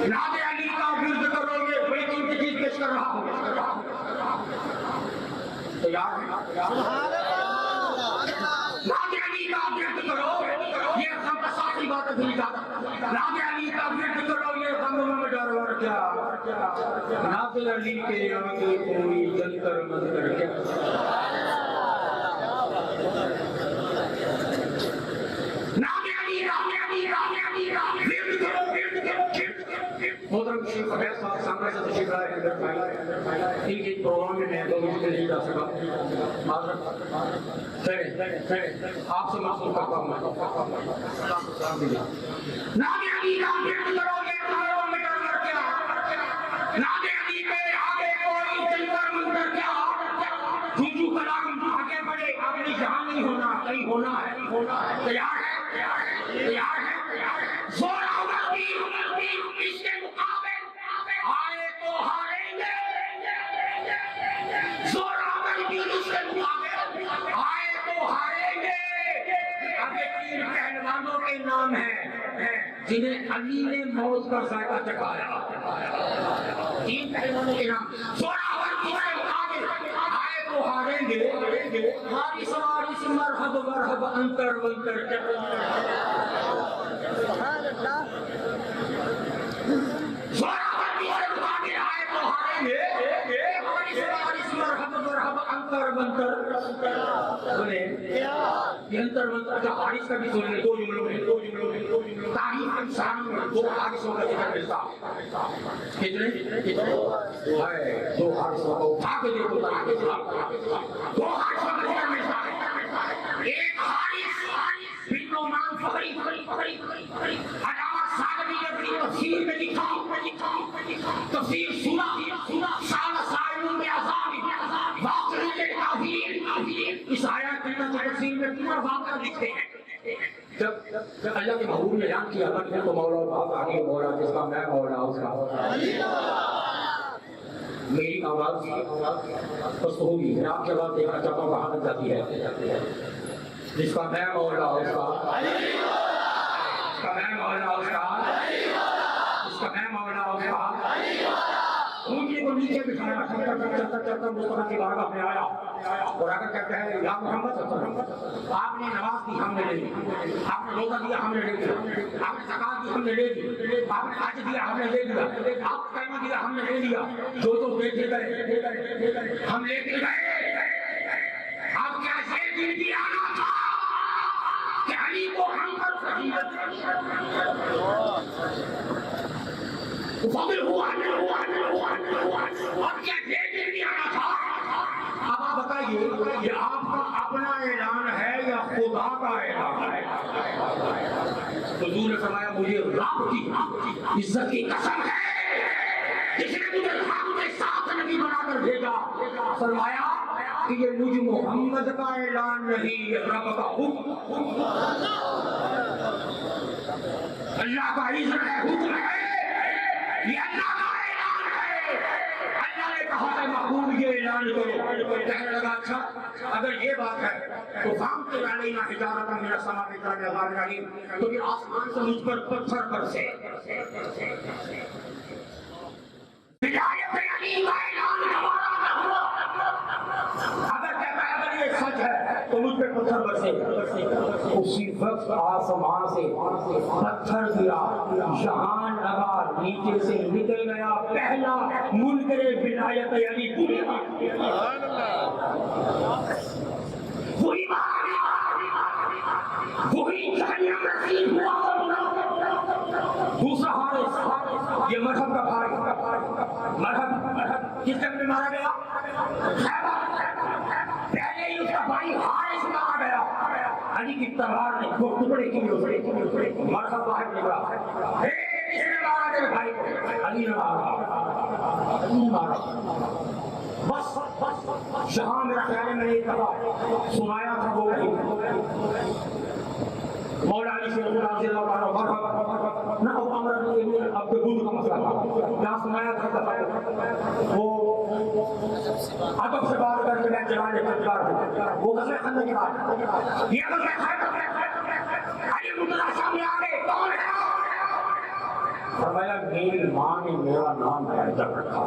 Speaker 1: نادی علی کا ورد کرو یہ بڑی قیمتی چیز پیش کر رہا ہوں۔ تیار نادی علی کا ورد کرو یہ غم کا ساتھی بات ہے، نادی علی کا ورد کرو یہ غم میں ڈر ور کیا، نادی علی کے آگے کوئی جنتر منتر کیا۔ محترم شیخ فیض صاحب سامنے سے تشریف لائے ہیں، ان کے پروگرام میں میں دو منٹ نہیں جا سکا، آپ سے معذرت کرتا ہوں۔ نادی علی کا ورد کرو یہ غم میں ڈر ور کیا، نادی علی کے آگے کوئی جنتر منتر کیا، جھنجھو کلام آگے بڑھے، آپ نے یہاں نہیں ہونا کہیں ہونا ہے، تیار ہے، تیار ہے، زور آور اس کے مقابل آئے تو ہاریں گے، زور آور اس کے مقابل آئے تو ہاریں گے۔ اب یہ تین پہلوانوں کے نام ہیں جنہیں علی نے موت کا ذائقہ چکھایا، تین پہلوانوں کے نام، زور آور اس کے مقابل آئے تو ہاریں گے، حارث وارث مرحب مرحب انتر ونتر یہ انتر منتر کا حارث کا بھی سن لیں، دو جملوں میں تاریخ انسانوں میں دو حارثوں کا ذکر ملتا ہے. کتنے؟ دو حارثوں کو اٹھا کے دیکھو تاریخ اسلام، دو حارثوں کا ذکر ملتا ہے. ایک حارث بن نعمان فہری علامہ سعدی نے اپنی تفسیر میں لکھا، تفسیر سنا سال سائلون میں عذاب واقعہ کے کافرین. اس آیات کی تفسیر میں پورا واقعہ لکھتے ہیں. جب اللہ کے محبوب نے اعلان کیا من تو مولا بہت آگے مولا جس کا میں مولا اس کا میری آواز پست ہوگی. میں آپ کے بعد دیکھنا چاہتا ہوں کہاں تک جاتی ہے. جس کا میں مولا اس کا میں مولا اس کا میں مولا اس کا اونٹی کو نیچے بٹھایا. چلتا مصطفیٰ کی بارگاہ میں آیا اور آگر کہتا ہے یا محمد آپ نے نماز دی ہم نے لے لی، آپ نے روزہ دیا ہم نے لے لیا، آپ نے زکات دی ہم نے لے لی، آپ نے حج دیا ہم نے لے لیا، آپ نے کلمہ دیا ہم نے لے لیا، جو دیکھے گئے ہم لے کے گئے. آپ کیا یہ دن بھی آنا تھا کہ علی کو ہم پر فضیلت فضل ہوا اور کیا یہ دن بھی آنا تھا. اب آپ بتائیے یہ آپ کا اپنا اعلان ہے یا خدا کا اعلان ہے؟ حضور نے فرمایا مجھے رب کی عزت کی قسم ہے جس نے مجھے حق کے ساتھ نبی بنا کر بھیجا. فرمایا کہ یہ مجھ محمد کا اعلان نہیں، یہ رب کا حکم، اللہ کا عزت ہے، حکم ہے، یہ اللہ کا اعلان ہے. اللہ نے کہا ہے محبوب یہ اعلان کرو. کہنے لگا اچھا اگر یہ بات ہے تو فامطر علینا حجارۃ من السماء بقدر علیم، تو پھر آسمان سے مجھ پر پتھر برسے. ہدایت علی کا اعلان ہمارا نہ ہوا. اگر کہتا ہے اگر یہ سچ ہے تو مجھ پہ پتھر برسے. اسی وقت آسمان سے پتھر گرا، جہان لگا، نیچے سے نکل گیا پہلا منکر ولایت علی دنیا. وہی وہی جہنم رسید ہوا. دوسرا حارث یہ مرحب کا بھائی، مرحب کس جنگ میں مارا گیا؟ پہلے ہی اس کا بھائی حارث مارا گیا. علی کی تلوار نے دو ٹکڑے کیے اسے. مرحب باہر نکلا، کس نے مارا میرے بھائی کو؟ علی نے مارا، علی نے مارا. بس جہاں میرا خیال ہے میں نے ایک دفعہ سنایا تھا وہ مولا علی سے رضی اللہ عنہ مرحبا نہ عمر ابن عبد الغنی کا مسئلہ تھا. کیا سنایا تھا وہ ادب سے بات کر کے میں جوان خندقار ہوں. وہ غزوہ خندق کی بات، یہ غزوہ خندق علی مطلع سامنے آ گئے. کون ہے؟ فرمایا میری ماں نے میرا نام حیدر رکھا.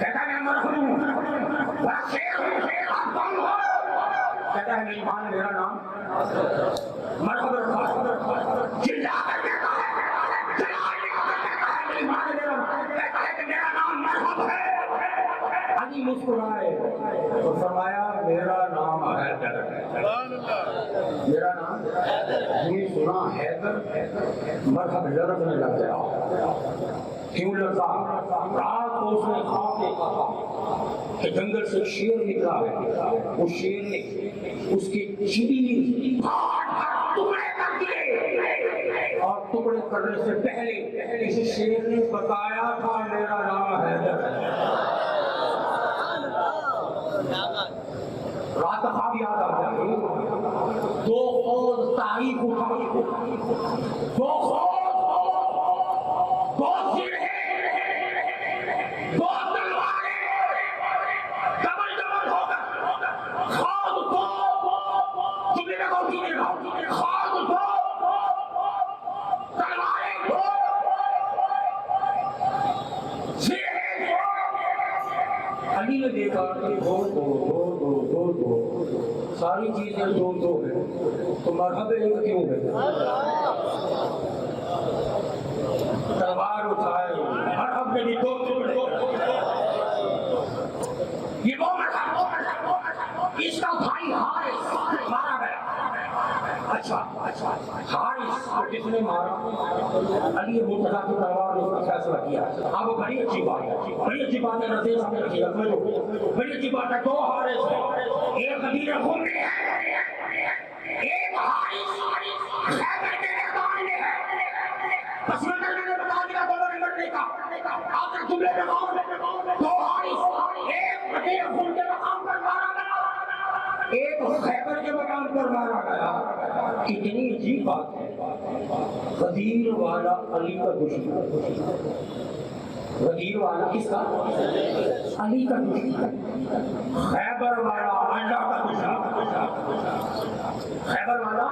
Speaker 1: کہتا ہے میں مرحوم ہوں، بڑا شیر ہوں، آپ کون ہو؟ کہتا ہے میری ماں نے میرا نام مرحبا رکھا. چلا کر کہتا ہے میری ماں نے میرا نام، کہتا ہے کہ میرا نام مرحب ہے. علی مسکرائے تو فرمایا میرا نام حیدر ہے. میرا نام یہ سنا حیدر مرحب لرزنے لگ گیا. کیوں لرزا؟ رات کو اس نے خواب دیکھا تھا کہ جنگل سے شیر نکلا ہے. اس شیر نے اس کی چیل ٹکڑے کر دیے اور ٹکڑے کرنے سے پہلے اس شیر نے بتایا تھا میرا نام حیدر ہے. رات کا خواب یاد آ گیا. دو فوج تاریخ اٹھا، دو فوج، دو سرہیں، دو تلواریں ڈبل ڈبل ہو کر خود دو چلے گا خود دو تلواریں دو سرہیں دو. علی نے دیکھا کہ دو دو دو دو دو دو ساری چیزیں دو دو ہیں تو مرحب ایک کیوں ہے؟ تلوار اٹھائے مرحب میں بھی دو ٹکڑے. یہ وہ مرحب اس کا بھائی حارث نے مارا، علی مرتضیٰ کی تلوار نے اس کا فیصلہ کیا۔ اب بڑی اچھی بات ہے نظیر سامنے رکھیے گا، بڑی اچھی بات ہے، دو حارث ہیں، ایک غدیر خون میں ہے، ایک حارث خیبر کے میدان میں ہے۔ پس منظر میں نے بتا دیا دونوں نے لڑنے کا، آپ نے جملے میں غور، دو حارث، ایک غدیر خون کے مقام پر مارا گیا، ایک خیبر کے مقام پر مارا گیا۔ کتنی عجیب بات ہے، غدیر والا علی کا دشمن، غدیر والا کس کا؟ علی کا دشمن، خیبر والا اللہ کا دشمن، خیبر والا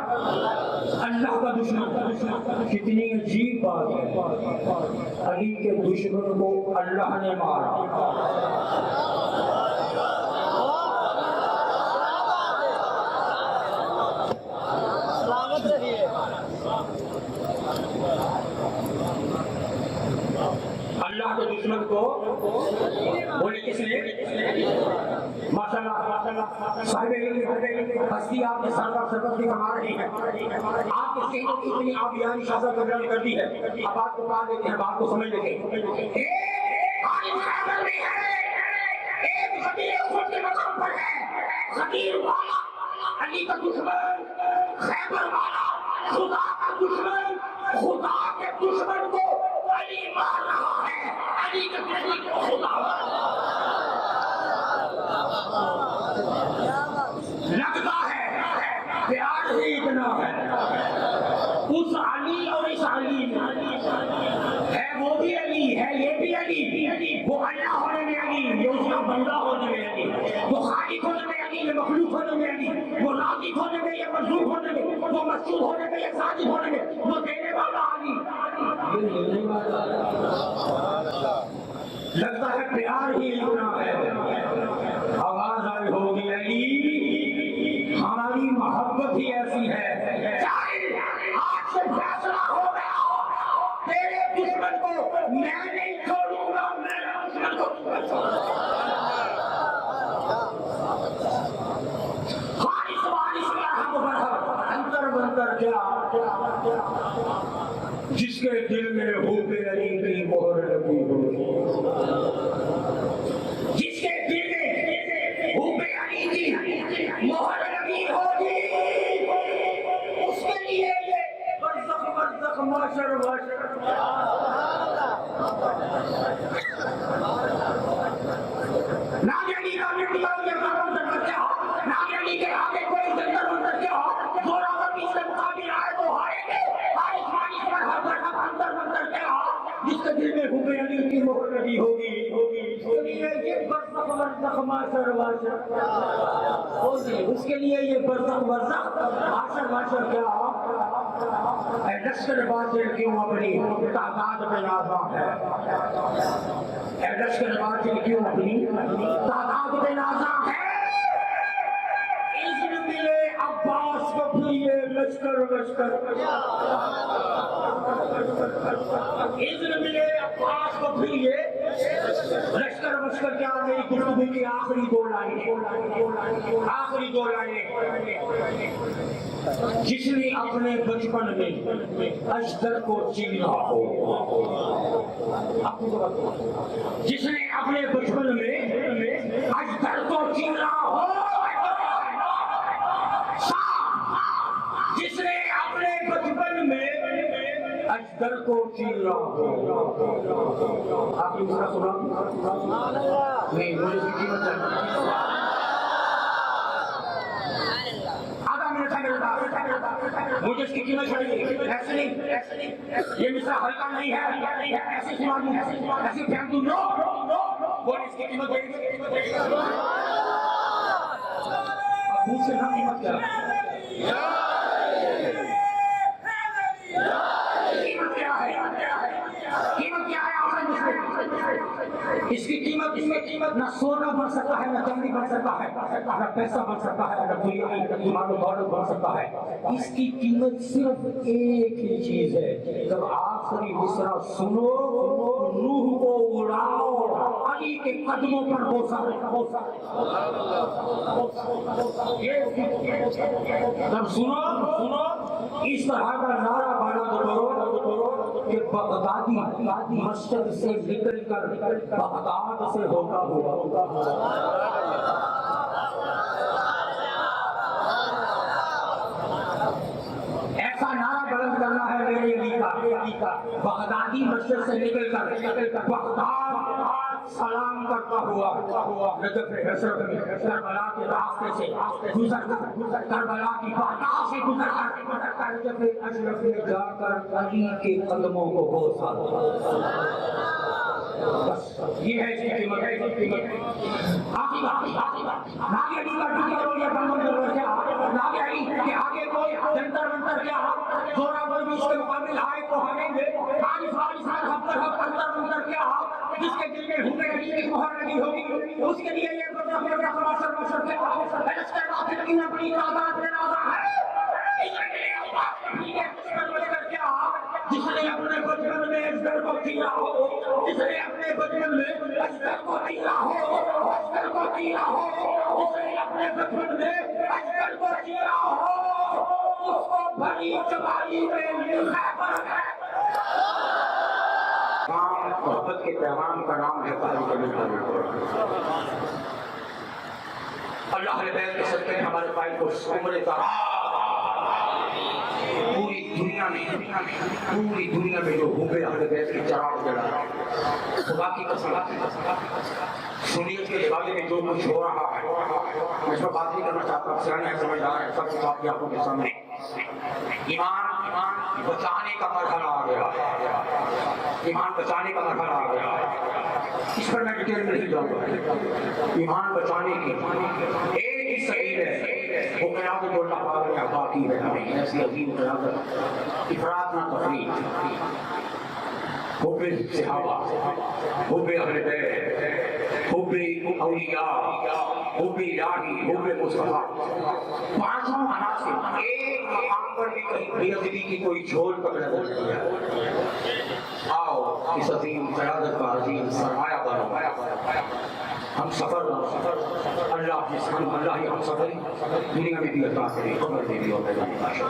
Speaker 1: اللہ کا دشمن۔ کتنی عجیب بات ہے، علی کے دشمن کو اللہ نے مارا۔
Speaker 2: سلامت رہیے۔
Speaker 1: اللہ کے دشمن کو بولے کس نے؟ ماشاءاللہ صاحب علم ہستی آپ کے سردار سرکت بھی کما رہی ہے، آپ کے سینوں کی اتنی آبیانی شاذت بیان کر دی ہے۔ اب آپ کو پا دیتے ہیں، بات کو سمجھ لیتے ہیں۔ ایک غدیر خود کے مقام پر ہے، غدیر والا علی کا دشمن، خیبر والا خدا کا دشمن، خدا کے دشمن کو علی مار رہا ہے، علی کے دشمن کو خدا لگتا ہے پیار ہی اتنا ہے اس علی اور اس علی ہے، وہ بھی علی ہے، یہ بھی علی، وہ اللہ ہونے میں علی، یہ اس کا بندہ ہونے میں علی، وہ خالق ہونے میں علی، یہ مخلوق ہونے میں علی، وہ رازق ہونے میں، یہ مظلوم ہونے میں، وہ مسجود ہونے میں، یہ ساجد ہونے میں، وہ دینے والا علی، یہ لینے والا لگتا ہے پیار ہی اتنا ہے۔ آواز آئی ہوگی علی ہماری محبت ہی ایسی ہے، آج سے فیصلہ ہو گیا، تیرے دشمن کو میں نہیں چھوڑوں گا، میرے دشمن کو حارث وارث مرحب مرحب، انتر بنتر کیا، جس کے دل میں حب علی کی مہر لگی ہوگی، جس کے دل میں حب علی کی مہر لگی ہوگی، اس کے لیے یہ برزخ معاشر نام علی کا مٹی کا جنتر منتر کیا ہو، نام علی کے آگے کوئی جنتر منتر کیا ہو، جو اگر اس سے مقابل آئے تو ہارے گے، حارث وارث پر ہر طرف انتر منتر کیا ہو، جس کے دل میں حب علی کی مہر لگی ہوگی، یہ برزخ معاشر اس کے لیے یہ برزخ معاشر کیا ہو۔ اے لشکر باطل کیوں اپنی تعداد پہ نازاں ہے، اے لشکر باطل کیوں اپنی تعداد پہ نازاں ہے، اذن ملے عباس کو پھر یہ لشکر اذن ملے عباس کو پھر یہ لشکر کیا، میری گفتگو کی آخری دو لائنیں، جس نے اپنے بچپن میں اجدر کو چینا ہو، جس نے اپنے بچپن میں اجدر کو چینا ہو، جس نے اپنے بچپن میں اجدر کو چینا ہو۔ آپ نے اس کا سنا؟ نہیں، مجھے اس کی قیمت چاہیے، آدھا منٹ ہے میرے پاس، مجھے اس کی قیمت چاہیے، ایسے نہیں، یہ مصرع ہلکا نہیں ہے، ایسے سنا دوں، ایسے پھینک دوں، نو، بول اس کی قیمت دے گی، اب مجھ سے نہ قیمت کیا اس کی قیمت نہ سونا بن سکتا ہے، نہ چاندی بن سکتا ہے، نہ پیسہ بن سکتا ہے، نہ دنیا مال و دولت بن سکتا ہے۔ اس کی قیمت صرف ایک ہی چیز ہے، جب آخری مصرع سنو روح کو اڑاؤ، علی کے قدموں پر بوسہ، جب سنو اس طرح کا نعرہ بالا دو کرو کہ بغدادی مشرق سے نکل کر بغداد سے ہوتا ہوا ایسا نعرہ بلند کرنا ہے میرے علی کا بغدادی مشرق سے نکل کر بغداد سلام کرتا ہوا نجف حسرت میں کربلا کے راستے سے گزر کر کربلا کی بارگاہ سے گزر کر نجف اشرف میں جا کر علی کے قدموں کو بوسا بس یہ ہے جی قیمت آخری بات ناگے علی کا ٹھیک کرو یہ بندوں ضرور کیا ناگے علی کے آگے کوئی جنتر منتر کیا زورا ور اس کے مقابل آئے تو ہمیں گے آج سال ہفتر جنتر منتر کیا جس کے دل میں ہونے علی کی مہر لگی ہوگی اس کے لیے یہ مشر کیا لشکر واحد کی اپنی تعداد میں نازا ہے جس نے اپنے بچپن میں اشتر کو کیا ہو جس نے اپنے بچپن میں اشتر کو کیا ہو اشتر کو کیا ہو جس نے اپنے بچپن میں اشتر کو کیا ہو اس کو بڑی جبالی میں خیبر ہے محبت کے پیغام کا نام ہے اللہ نے بیان کر سکتے ہیں ہمارے بھائی کو عمر دراز پوری دنیا میں جو حب اہل بیت کی چراغ جلا خدا کی قسم سنیت کے بارے میں جو کچھ ہو رہا ہے میں اس پر بات نہیں کرنا چاہتا سیانے ہیں سمجھدار ہیں سب کچھ آپ کی آنکھوں کے سامنے ایمان بچانے کا مرحلہ آ گیا ایمان بچانے کا مرحلہ آ گیا اس پر میں ڈیٹیل میں نہیں جاؤں گا ایمان بچانے کی ایک ہی سبیل ہے وہ قیادت جو اللہ پاک نے عطا کی ہے ہمیں ایسی عظیم قیادت افراط نہ تفریط حب صحابہ حب اہل بیت حب اولیاء حب الہی حب مصطفیٰ پانچوں عناصر ایک مقام پر بھی کہیں بے ادبی کی کوئی جھول پر نظر نہیں ہے آؤ اس عظیم قیادت کا عظیم سرمایہ بنو ہم سفر اللہ ہی ہم سفر دنیا میں بھی عطا کرے قبر میں بھی اور میدان حشر